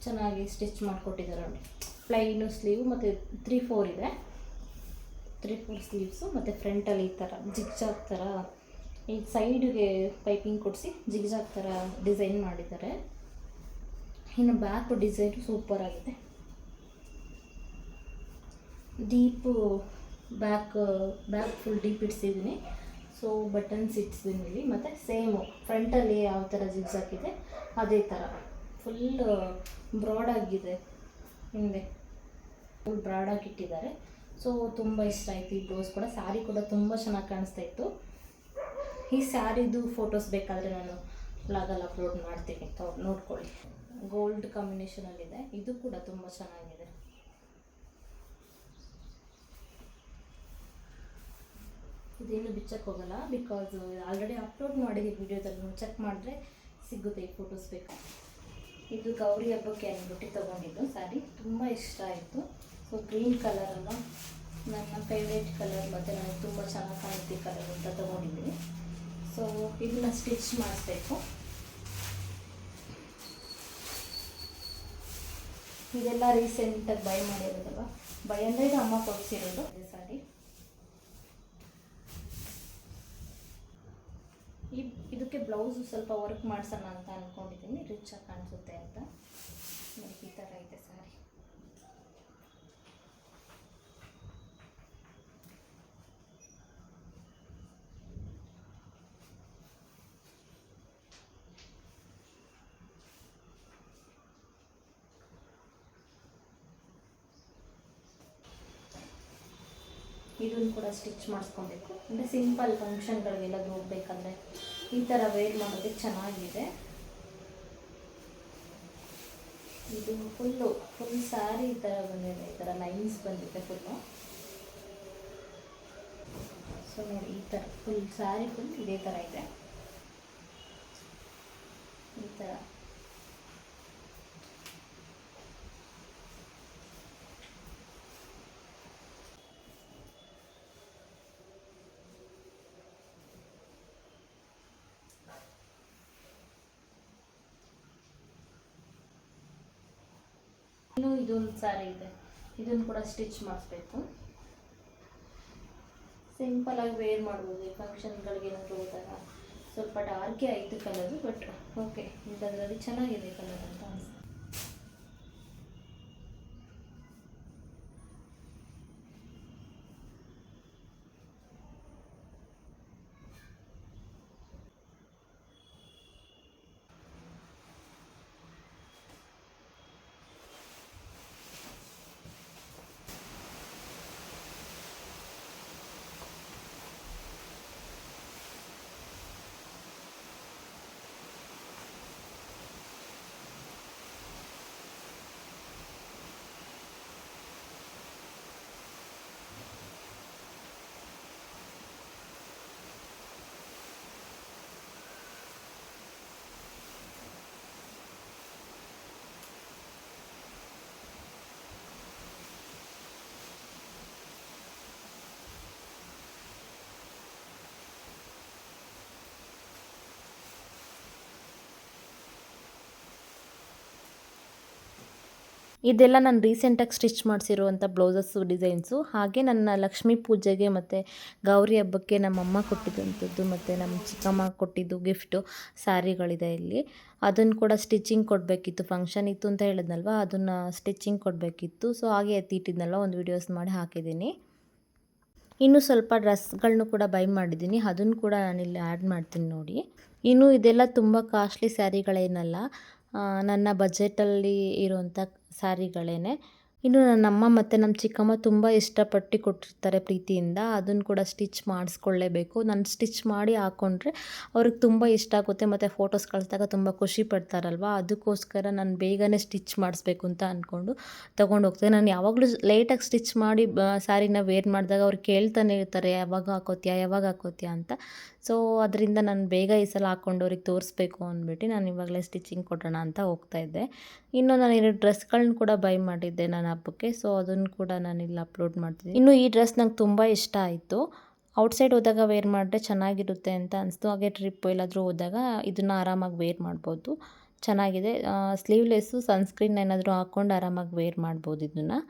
ಚೆನ್ನಾಗಿ ಸ್ಟಿಚ್ ಮಾಡಿಕೊಟ್ಟಿದ್ದಾರೆ ನೋಡಿ. ಪ್ಲೈನು ಸ್ಲೀವ್ ಮತ್ತು 3-4 ಇದೆ, 3-4 ಸ್ಲೀವ್ಸು. ಮತ್ತು ಫ್ರಂಟಲ್ಲಿ ಈ ಥರ ಜಿಗ್ಜಾಗ್ ಥರ ಈ ಸೈಡ್ಗೆ ಪೈಪಿಂಗ್ ಕೊಡಿಸಿ ಜಿಗ್ಜಾಗ್ ಥರ ಡಿಸೈನ್ ಮಾಡಿದ್ದಾರೆ. ಇನ್ನು ಬ್ಯಾಕ್ ಡಿಸೈನು ಸೂಪರ್ ಆಗಿದೆ, ಡೀಪು ಬ್ಯಾಕ್ ಫುಲ್ ಡೀಪ್ ಇಡ್ಸಿದ್ದೀನಿ. ಸೊ ಬಟನ್ಸ್ ಇಡ್ಸಿದ್ದೀನಿ ಇಲ್ಲಿ. ಮತ್ತು ಸೇಮು ಫ್ರಂಟಲ್ಲಿ ಯಾವ ಥರ ಜಿಗ್ಜಾಗ್ ಇದೆ ಅದೇ ಥರ ಫುಲ್ ಬ್ರಾಡಾಗಿದೆ, ಹಿಂದೆ ಫುಲ್ ಬ್ರಾಡಾಗಿ ಇಟ್ಟಿದ್ದಾರೆ. ಸೊ ತುಂಬ ಇಷ್ಟ ಆಯಿತು ಈ ಬ್ಲೌಸ್ ಕೂಡ. ಸ್ಯಾರಿ ಕೂಡ ತುಂಬ ಚೆನ್ನಾಗಿ ಕಾಣಿಸ್ತಾ ಇತ್ತು. ಈ ಸ್ಯಾರಿದು ಫೋಟೋಸ್ ಬೇಕಾದರೆ ನಾನು ಬ್ಲಾಗಲ್ಲಿ ಅಪ್ಲೋಡ್ ಮಾಡ್ತೀನಿ, ನೋಡ್ಕೊಳ್ಳಿ. ಗೋಲ್ಡ್ ಕಾಂಬಿನೇಷನಲ್ಲಿದೆ, ಇದು ಕೂಡ ತುಂಬ ಚೆನ್ನಾಗಿದೆ. ಇದೇನು ಬಿಚ್ಚಕ್ಕೆ ಹೋಗಲ್ಲ, ಬಿಕಾಸ್ ಆಲ್ರೆಡಿ ಅಪ್ಲೋಡ್ ಮಾಡಿದ್ದೀವಿ ವಿಡಿಯೋದಲ್ಲಿ, ಚೆಕ್ ಮಾಡಿದ್ರೆ ಸಿಗುತ್ತೆ ಈ ಫೋಟೋಸ್ ಬೇಕು. ಇದು ಗೌರಿ ಹಬ್ಬಕ್ಕೆ ಅಂದ್ಬಿಟ್ಟು ತೊಗೊಂಡಿದ್ದು ಸ್ಯಾರಿ, ತುಂಬ ಇಷ್ಟ ಆಯಿತು. ಸೊ ಗ್ರೀನ್ ಕಲರನ್ನು ನನ್ನ ಫೇವ್ರೇಟ್ ಕಲರ್, ಮತ್ತು ನನಗೆ ತುಂಬ ಚೆನ್ನಾಗಿ ಕಾಣುತ್ತೆ ಕಲರ್ ಅಂತ ತೊಗೊಂಡಿದ್ದೀನಿ. ಸೊ ಇದನ್ನು ಸ್ಟಿಚ್ ಮಾಡಿಸ್ಬೇಕು. ಇದೆಲ್ಲ ರೀಸೆಂಟಾಗಿ ಬೈ ಮಾಡಿರೋದಲ್ವ, ಬೈ ಅಂದರೆ ಇದು ಅಮ್ಮ ಕೊಡಿಸಿರೋದು ಸ್ಯಾರಿ. ಇದಕ್ಕೆ ಬ್ಲೌಸು ಸ್ವಲ್ಪ ವರ್ಕ್ ಮಾಡಿಸೋಣ ಅಂತ ಅಂದ್ಕೊಂಡಿದ್ದೀನಿ, ರಿಚಾಗಿ ಕಾಣಿಸುತ್ತೆ ಅಂತ. ಈ ಥರ ಇದೆ ಸ್ಯಾರಿ. ಇದನ್ನು ಕೂಡ ಸ್ಟಿಚ್ ಮಾಡಿಸ್ಕೊಬೇಕು. ಅಂದರೆ ಸಿಂಪಲ್ ಫಂಕ್ಷನ್ಗಳಿಗೆಲ್ಲದು ಹೋಗ್ಬೇಕಂದ್ರೆ ಈ ಥರ ವೇರ್ ಮಾಡೋದಕ್ಕೆ ಚೆನ್ನಾಗಿದೆ. ಇದು ಫುಲ್ ಸ್ಯಾರಿ ಈ ಥರ ಬಂದಿದೆ, ಈ ಥರ ಲೈನ್ಸ್ ಬಂದಿದೆ ಫುಲ್ಲು. ಸೊ ನೋಡಿ ಈ ಥರ ಫುಲ್ ಸ್ಯಾರಿ ಫುಲ್ ಇದೇ ಥರ ಇದೆ, ಈ ಥರ. ಇನ್ನು ಇದೊಂದು ಸ್ಯಾರಿ ಇದೆ, ಇದನ್ನು ಕೂಡ ಸ್ಟಿಚ್ ಮಾಡಿಸ್ಬೇಕು. ಸಿಂಪಲಾಗಿ ವೇರ್ ಮಾಡ್ಬೋದು ಫಂಕ್ಷನ್ಗಳಿಗೆ ಏನಾದರೂ ಹೋದಾಗ. ಸ್ವಲ್ಪ ಡಾರ್ಕೇ ಆಯಿತು ಕಲರು, ಬಟ್ ಓಕೆ, ಇದರಲ್ಲಿ ಚೆನ್ನಾಗಿದೆ ಕಲರ್ ಅಂತ ಅನಿಸ್ತು. ಇದೆಲ್ಲ ನಾನು ರೀಸೆಂಟಾಗಿ ಸ್ಟಿಚ್ ಮಾಡಿಸಿರುವಂಥ ಬ್ಲೌಸಸ್ಸು ಡಿಸೈನ್ಸು. ಹಾಗೆ ನನ್ನ ಲಕ್ಷ್ಮೀ ಪೂಜೆಗೆ ಮತ್ತು ಗೌರಿ ಹಬ್ಬಕ್ಕೆ ನಮ್ಮಮ್ಮ ಕೊಟ್ಟಿದ್ದಂಥದ್ದು ಮತ್ತು ನಮ್ಮ ಚಿಕ್ಕಮ್ಮ ಕೊಟ್ಟಿದ್ದು ಗಿಫ್ಟು ಸ್ಯಾರಿಗಳಿದೆ ಇಲ್ಲಿ. ಅದನ್ನು ಕೂಡ ಸ್ಟಿಚಿಂಗ್ ಕೊಡಬೇಕಿತ್ತು, ಫಂಕ್ಷನ್ ಇತ್ತು ಅಂತ ಹೇಳಿದ್ನಲ್ವ, ಅದನ್ನು ಸ್ಟಿಚಿಂಗ್ ಕೊಡಬೇಕಿತ್ತು. ಸೊ ಹಾಗೆ ಎತ್ತಿಟ್ಟಿದ್ನಲ್ಲ, ಒಂದು ವೀಡಿಯೋಸ್ ಮಾಡಿ ಹಾಕಿದ್ದೀನಿ. ಇನ್ನು ಸ್ವಲ್ಪ ಡ್ರೆಸ್ಗಳನ್ನೂ ಕೂಡ ಬೈ ಮಾಡಿದ್ದೀನಿ, ಅದನ್ನು ಕೂಡ ನಾನಿಲ್ಲಿ ಆ್ಯಡ್ ಮಾಡ್ತೀನಿ ನೋಡಿ. ಇನ್ನು ಇದೆಲ್ಲ ತುಂಬ ಕಾಸ್ಟ್ಲಿ ಸ್ಯಾರಿಗಳೇನಲ್ಲ, ನನ್ನ ಬಜೆಟಲ್ಲಿ ಇರುವಂಥ ಸ್ಯಾರಿಗಳೇನೆ. ಇನ್ನು ನನ್ನಮ್ಮ ಮತ್ತು ನಮ್ಮ ಚಿಕ್ಕಮ್ಮ ತುಂಬ ಇಷ್ಟಪಟ್ಟು ಕೊಟ್ಟಿರ್ತಾರೆ ಪ್ರೀತಿಯಿಂದ, ಅದನ್ನು ಕೂಡ ಸ್ಟಿಚ್ ಮಾಡಿಸ್ಕೊಳ್ಳೇಬೇಕು. ನಾನು ಸ್ಟಿಚ್ ಮಾಡಿ ಹಾಕ್ಕೊಂಡ್ರೆ ಅವ್ರಿಗೆ ತುಂಬ ಇಷ್ಟ ಆಗುತ್ತೆ ಮತ್ತು ಫೋಟೋಸ್ ಕಳಿಸಿದಾಗ ತುಂಬ ಖುಷಿ ಪಡ್ತಾರಲ್ವ, ಅದಕ್ಕೋಸ್ಕರ ನಾನು ಬೇಗನೆ ಸ್ಟಿಚ್ ಮಾಡಿಸ್ಬೇಕು ಅಂತ ಅಂದ್ಕೊಂಡು ತೊಗೊಂಡು ಹೋಗ್ತೇನೆ. ನಾನು ಯಾವಾಗಲೂ ಲೇಟಾಗಿ ಸ್ಟಿಚ್ ಮಾಡಿ ಸ್ಯಾರಿನ ವೇರ್ ಮಾಡಿದಾಗ ಅವ್ರು ಕೇಳ್ತಾನೆ ಇರ್ತಾರೆ, ಯಾವಾಗ ಹಾಕೋತೀಯಾ ಅಂತ. ಸೊ ಅದರಿಂದ ನಾನು ಬೇಗ ಈ ಸಲ ಹಾಕ್ಕೊಂಡು ಅವ್ರಿಗೆ ತೋರಿಸ್ಬೇಕು ಅಂದ್ಬಿಟ್ಟು ನಾನು ಇವಾಗಲೇ ಸ್ಟಿಚಿಂಗ್ ಕೊಡೋಣ ಅಂತ ಹೋಗ್ತಾಯಿದ್ದೆ. ಇನ್ನು ನಾನು 2 ಡ್ರೆಸ್ಗಳನ್ನ ಕೂಡ ಬೈ ಮಾಡಿದ್ದೆ ನನ್ನ ಹಬ್ಬಕ್ಕೆ. ಸೊ ಅದನ್ನು ಕೂಡ ನಾನಿಲ್ಲಿ ಅಪ್ಲೋಡ್ ಮಾಡ್ತೀನಿ. ಇನ್ನು ಈ ಡ್ರೆಸ್ ನಂಗೆ ತುಂಬ ಇಷ್ಟ ಆಯಿತು. ಔಟ್ಸೈಡ್ ಹೋದಾಗ ವೇರ್ ಮಾಡಿದ್ರೆ ಚೆನ್ನಾಗಿರುತ್ತೆ ಅಂತ ಅನಿಸ್ತು. ಹಾಗೆ ಟ್ರಿಪ್ ಎಲ್ಲಾದರೂ ಹೋದಾಗ ಇದನ್ನು ಆರಾಮಾಗಿ ವೇರ್ ಮಾಡ್ಬೋದು, ಚೆನ್ನಾಗಿದೆ. ಸ್ಲೀವ್ಲೆಸ್ಸು, ಸನ್ಸ್ಕ್ರೀನ್ ಏನಾದರೂ ಹಾಕ್ಕೊಂಡು ಆರಾಮಾಗಿ ವೇರ್ ಮಾಡ್ಬೋದು ಇದನ್ನು.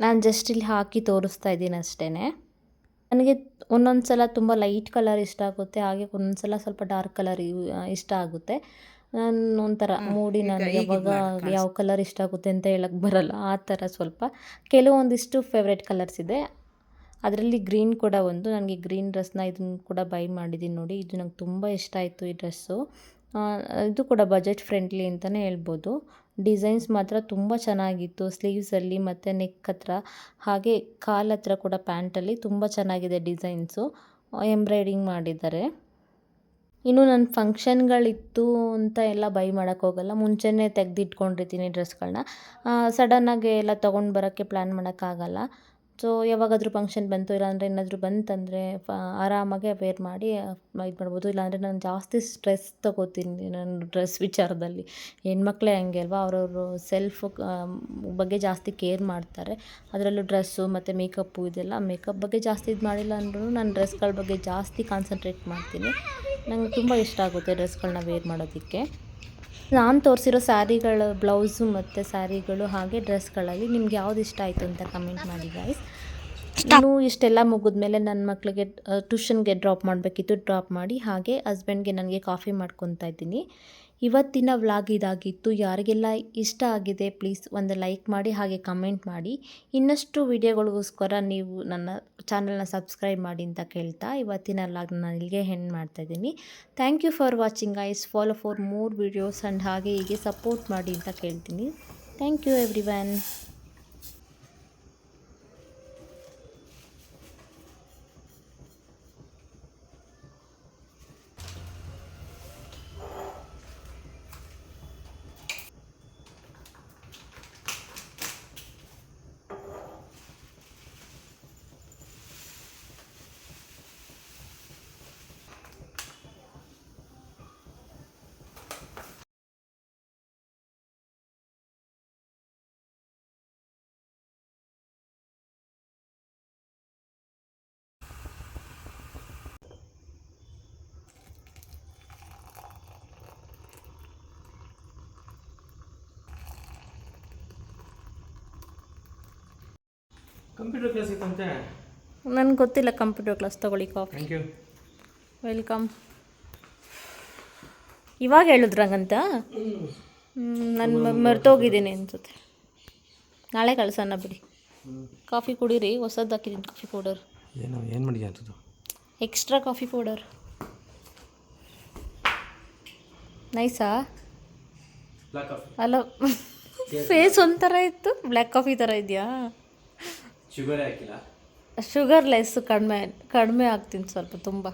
ನಾನು ಜಸ್ಟ್ ಇಲ್ಲಿ ಹಾಕಿ ತೋರಿಸ್ತಾ ಇದ್ದೀನಿ ಅಷ್ಟೇ. ನನಗೆ ಒಂದೊಂದು ಸಲ ತುಂಬ ಲೈಟ್ ಕಲರ್ ಇಷ್ಟ ಆಗುತ್ತೆ, ಹಾಗೆ ಒಂದೊಂದು ಸಲ ಸ್ವಲ್ಪ ಡಾರ್ಕ್ ಕಲರ್ ಇಷ್ಟ ಆಗುತ್ತೆ. ನಾನು ಒಂಥರ ಮೂಡಿ, ನನಗೆ ಯಾವಾಗ ಯಾವ ಕಲರ್ ಇಷ್ಟ ಆಗುತ್ತೆ ಅಂತ ಹೇಳಕ್ಕೆ ಬರಲ್ಲ, ಆ ಥರ ಸ್ವಲ್ಪ. ಕೆಲವೊಂದಿಷ್ಟು ಫೇವ್ರೆಟ್ ಕಲರ್ಸ್ ಇದೆ, ಅದರಲ್ಲಿ ಗ್ರೀನ್ ಕೂಡ ಒಂದು. ನನಗೆ ಗ್ರೀನ್ ಡ್ರೆಸ್ನ ಇದನ್ನು ಕೂಡ ಬೈ ಮಾಡಿದ್ದೀನಿ ನೋಡಿ. ಇದು ನಂಗೆ ತುಂಬ ಇಷ್ಟ ಆಯಿತು ಈ ಡ್ರೆಸ್ಸು. ಇದು ಕೂಡ ಬಜೆಟ್ ಫ್ರೆಂಡ್ಲಿ ಅಂತಲೇ ಹೇಳ್ಬೋದು. ಡಿಸೈನ್ಸ್ ಮಾತ್ರ ತುಂಬ ಚೆನ್ನಾಗಿತ್ತು, ಸ್ಲೀವ್ಸಲ್ಲಿ ಮತ್ತು ನೆಕ್ ಹತ್ರ, ಹಾಗೆ ಕಾಲ ಹತ್ರ ಕೂಡ ಪ್ಯಾಂಟಲ್ಲಿ ತುಂಬ ಚೆನ್ನಾಗಿದೆ ಡಿಸೈನ್ಸು, ಎಂಬ್ರಾಯ್ಡಿಂಗ್ ಮಾಡಿದ್ದಾರೆ. ಇನ್ನು ನನ್ನ ಫಂಕ್ಷನ್ಗಳಿತ್ತು ಅಂತ ಎಲ್ಲ ಬೈ ಮಾಡೋಕ್ಕೋಗಲ್ಲ, ಮುಂಚೆನೇ ತೆಗೆದಿಟ್ಕೊಂಡಿರ್ತೀನಿ ಡ್ರೆಸ್ಗಳನ್ನ. ಸಡನ್ನಾಗಿ ಎಲ್ಲ ತೊಗೊಂಡು ಬರೋಕ್ಕೆ ಪ್ಲ್ಯಾನ್ ಮಾಡೋಕ್ಕಾಗಲ್ಲ. ಸೊ ಯಾವಾಗಾದರೂ ಫಂಕ್ಷನ್ ಬಂತು, ಇಲ್ಲಾಂದರೆ ಏನಾದರೂ ಬಂತಂದರೆ ಆರಾಮಾಗಿ ವೇರ್ ಮಾಡಿ ಇದು ಮಾಡ್ಬೋದು. ಇಲ್ಲಾಂದರೆ ನಾನು ಜಾಸ್ತಿ ಸ್ಟ್ರೆಸ್ ತೊಗೋತೀನಿ ನಾನು ಡ್ರೆಸ್ ವಿಚಾರದಲ್ಲಿ. ಹೆಣ್ಮಕ್ಳೇ ಹಂಗೆ ಅಲ್ವಾ, ಅವ್ರವ್ರ ಸೆಲ್ಫ್ ಬಗ್ಗೆ ಜಾಸ್ತಿ ಕೇರ್ ಮಾಡ್ತಾರೆ. ಅದರಲ್ಲೂ ಡ್ರೆಸ್ಸು ಮತ್ತು ಮೇಕಪ್ಪು, ಇದೆಲ್ಲ ಮೇಕಪ್ ಬಗ್ಗೆ ಜಾಸ್ತಿ ಇದು ಮಾಡಿಲ್ಲ ಅಂದ್ರೂ ನಾನು ಡ್ರೆಸ್ಗಳ ಬಗ್ಗೆ ಜಾಸ್ತಿ ಕಾನ್ಸಂಟ್ರೇಟ್ ಮಾಡ್ತೀನಿ. ನಂಗೆ ತುಂಬ ಇಷ್ಟ ಆಗುತ್ತೆ ಡ್ರೆಸ್ಗಳನ್ನ ವೇರ್ ಮಾಡೋದಕ್ಕೆ. ನಾನು ತೋರಿಸಿರೋ ಸ್ಯಾರಿಗಳ ಬ್ಲೌಸು ಮತ್ತು ಸ್ಯಾರಿಗಳು ಹಾಗೆ ಡ್ರೆಸ್ಗಳಲ್ಲಿ ನಿಮ್ಗೆ ಯಾವ್ದು ಇಷ್ಟ ಆಯಿತು ಅಂತ ಕಮೆಂಟ್ ಮಾಡಿ ಗೈಸ್. ಇನ್ನು ಇಷ್ಟೆಲ್ಲ ಮುಗಿದ್ಮೇಲೆ ನನ್ನ ಮಕ್ಕಳಿಗೆ ಟ್ಯೂಷನ್ಗೆ ಡ್ರಾಪ್ ಮಾಡಬೇಕಿತ್ತು, ಡ್ರಾಪ್ ಮಾಡಿ ಹಾಗೆ ಹಸ್ಬೆಂಡ್ಗೆ ನನಗೆ ಕಾಫಿ ಮಾಡ್ಕೊತಾ ಇದ್ದೀನಿ. ಇವತ್ತಿನ ವ್ಲಾಗ್ ಇದಾಗಿತ್ತು. ಯಾರಿಗೆಲ್ಲ ಇಷ್ಟ ಆಗಿದೆ ಪ್ಲೀಸ್ ಒಂದು ಲೈಕ್ ಮಾಡಿ, ಹಾಗೆ ಕಮೆಂಟ್ ಮಾಡಿ. ಇನ್ನಷ್ಟು ವಿಡಿಯೋಗಳಿಗೋಸ್ಕರ ನೀವು ನನ್ನ ಚಾನಲ್ನ ಸಬ್ಸ್ಕ್ರೈಬ್ ಮಾಡಿ ಅಂತ ಕೇಳ್ತಾ ಇವತ್ತಿನ ವ್ಲಾಗ್ನ ನಾನು ಇಲ್ಲಿಗೆ ಎಂಡ್ ಮಾಡ್ತಾಯಿದ್ದೀನಿ. Thank you for watching guys. Follow for more videos and ಹಾಗೆ ಹೀಗೆ ಸಪೋರ್ಟ್ ಮಾಡಿ ಅಂತ ಕೇಳ್ತೀನಿ. Thank you everyone. Computer class ಇತ್ತಂತೆ. ನನಗೆ ಗೊತ್ತಿಲ್ಲ ಕಂಪ್ಯೂಟರ್ ಕ್ಲಾಸ್ ತೊಗೊಳ್ಳಿ ಕಾಫಿ. Thank you. ವೆಲ್ಕಮ್. ಇವಾಗ ಹೇಳಿದ್ರಂಗಂತ ನಾನು ಮರ್ತೋಗಿದ್ದೀನಿ ಅನ್ಸುತ್ತೆ. ನಾಳೆ ಕಳ್ಸೋಣ ಬಿಡಿ. ಕಾಫಿ ಕುಡೀರಿ, ಹೊಸದು ಹಾಕಿದ್ದೀನಿ ಕಾಫಿ ಪೌಡರ್. ಏನು ಮಾಡಿದ್ಯಾ ಅಂತದ್ದು? Extra coffee powder. ನೈಸಾ? Black coffee. ಅಲ್ಲ, ಫೇಸ್ ಒಂಥರ ಇತ್ತು, ಬ್ಲ್ಯಾಕ್ ಕಾಫಿ ಥರ ಇದೆಯಾ? ಶುಗರೇ ಹಾಕಿಲ್ಲ. ಶುಗರ್ ಲೆಸ್, ಕಡಿಮೆ ಆಗ್ತೀನಿ ಸ್ವಲ್ಪ, ತುಂಬ.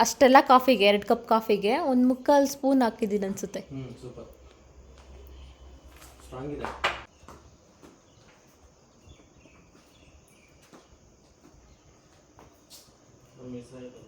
ಅಷ್ಟೆಲ್ಲ ಕಾಫಿಗೆ 2 ಕಪ್ ಕಾಫಿಗೆ 1/4 ಸ್ಪೂನ್ ಹಾಕಿದ್ದೀನಿ ಅನಿಸುತ್ತೆ. ಸೂಪರ್, ಸ್ಟ್ರಾಂಗ್ ಇದೆ. ಮಿಸ್ ಆಯಿತು.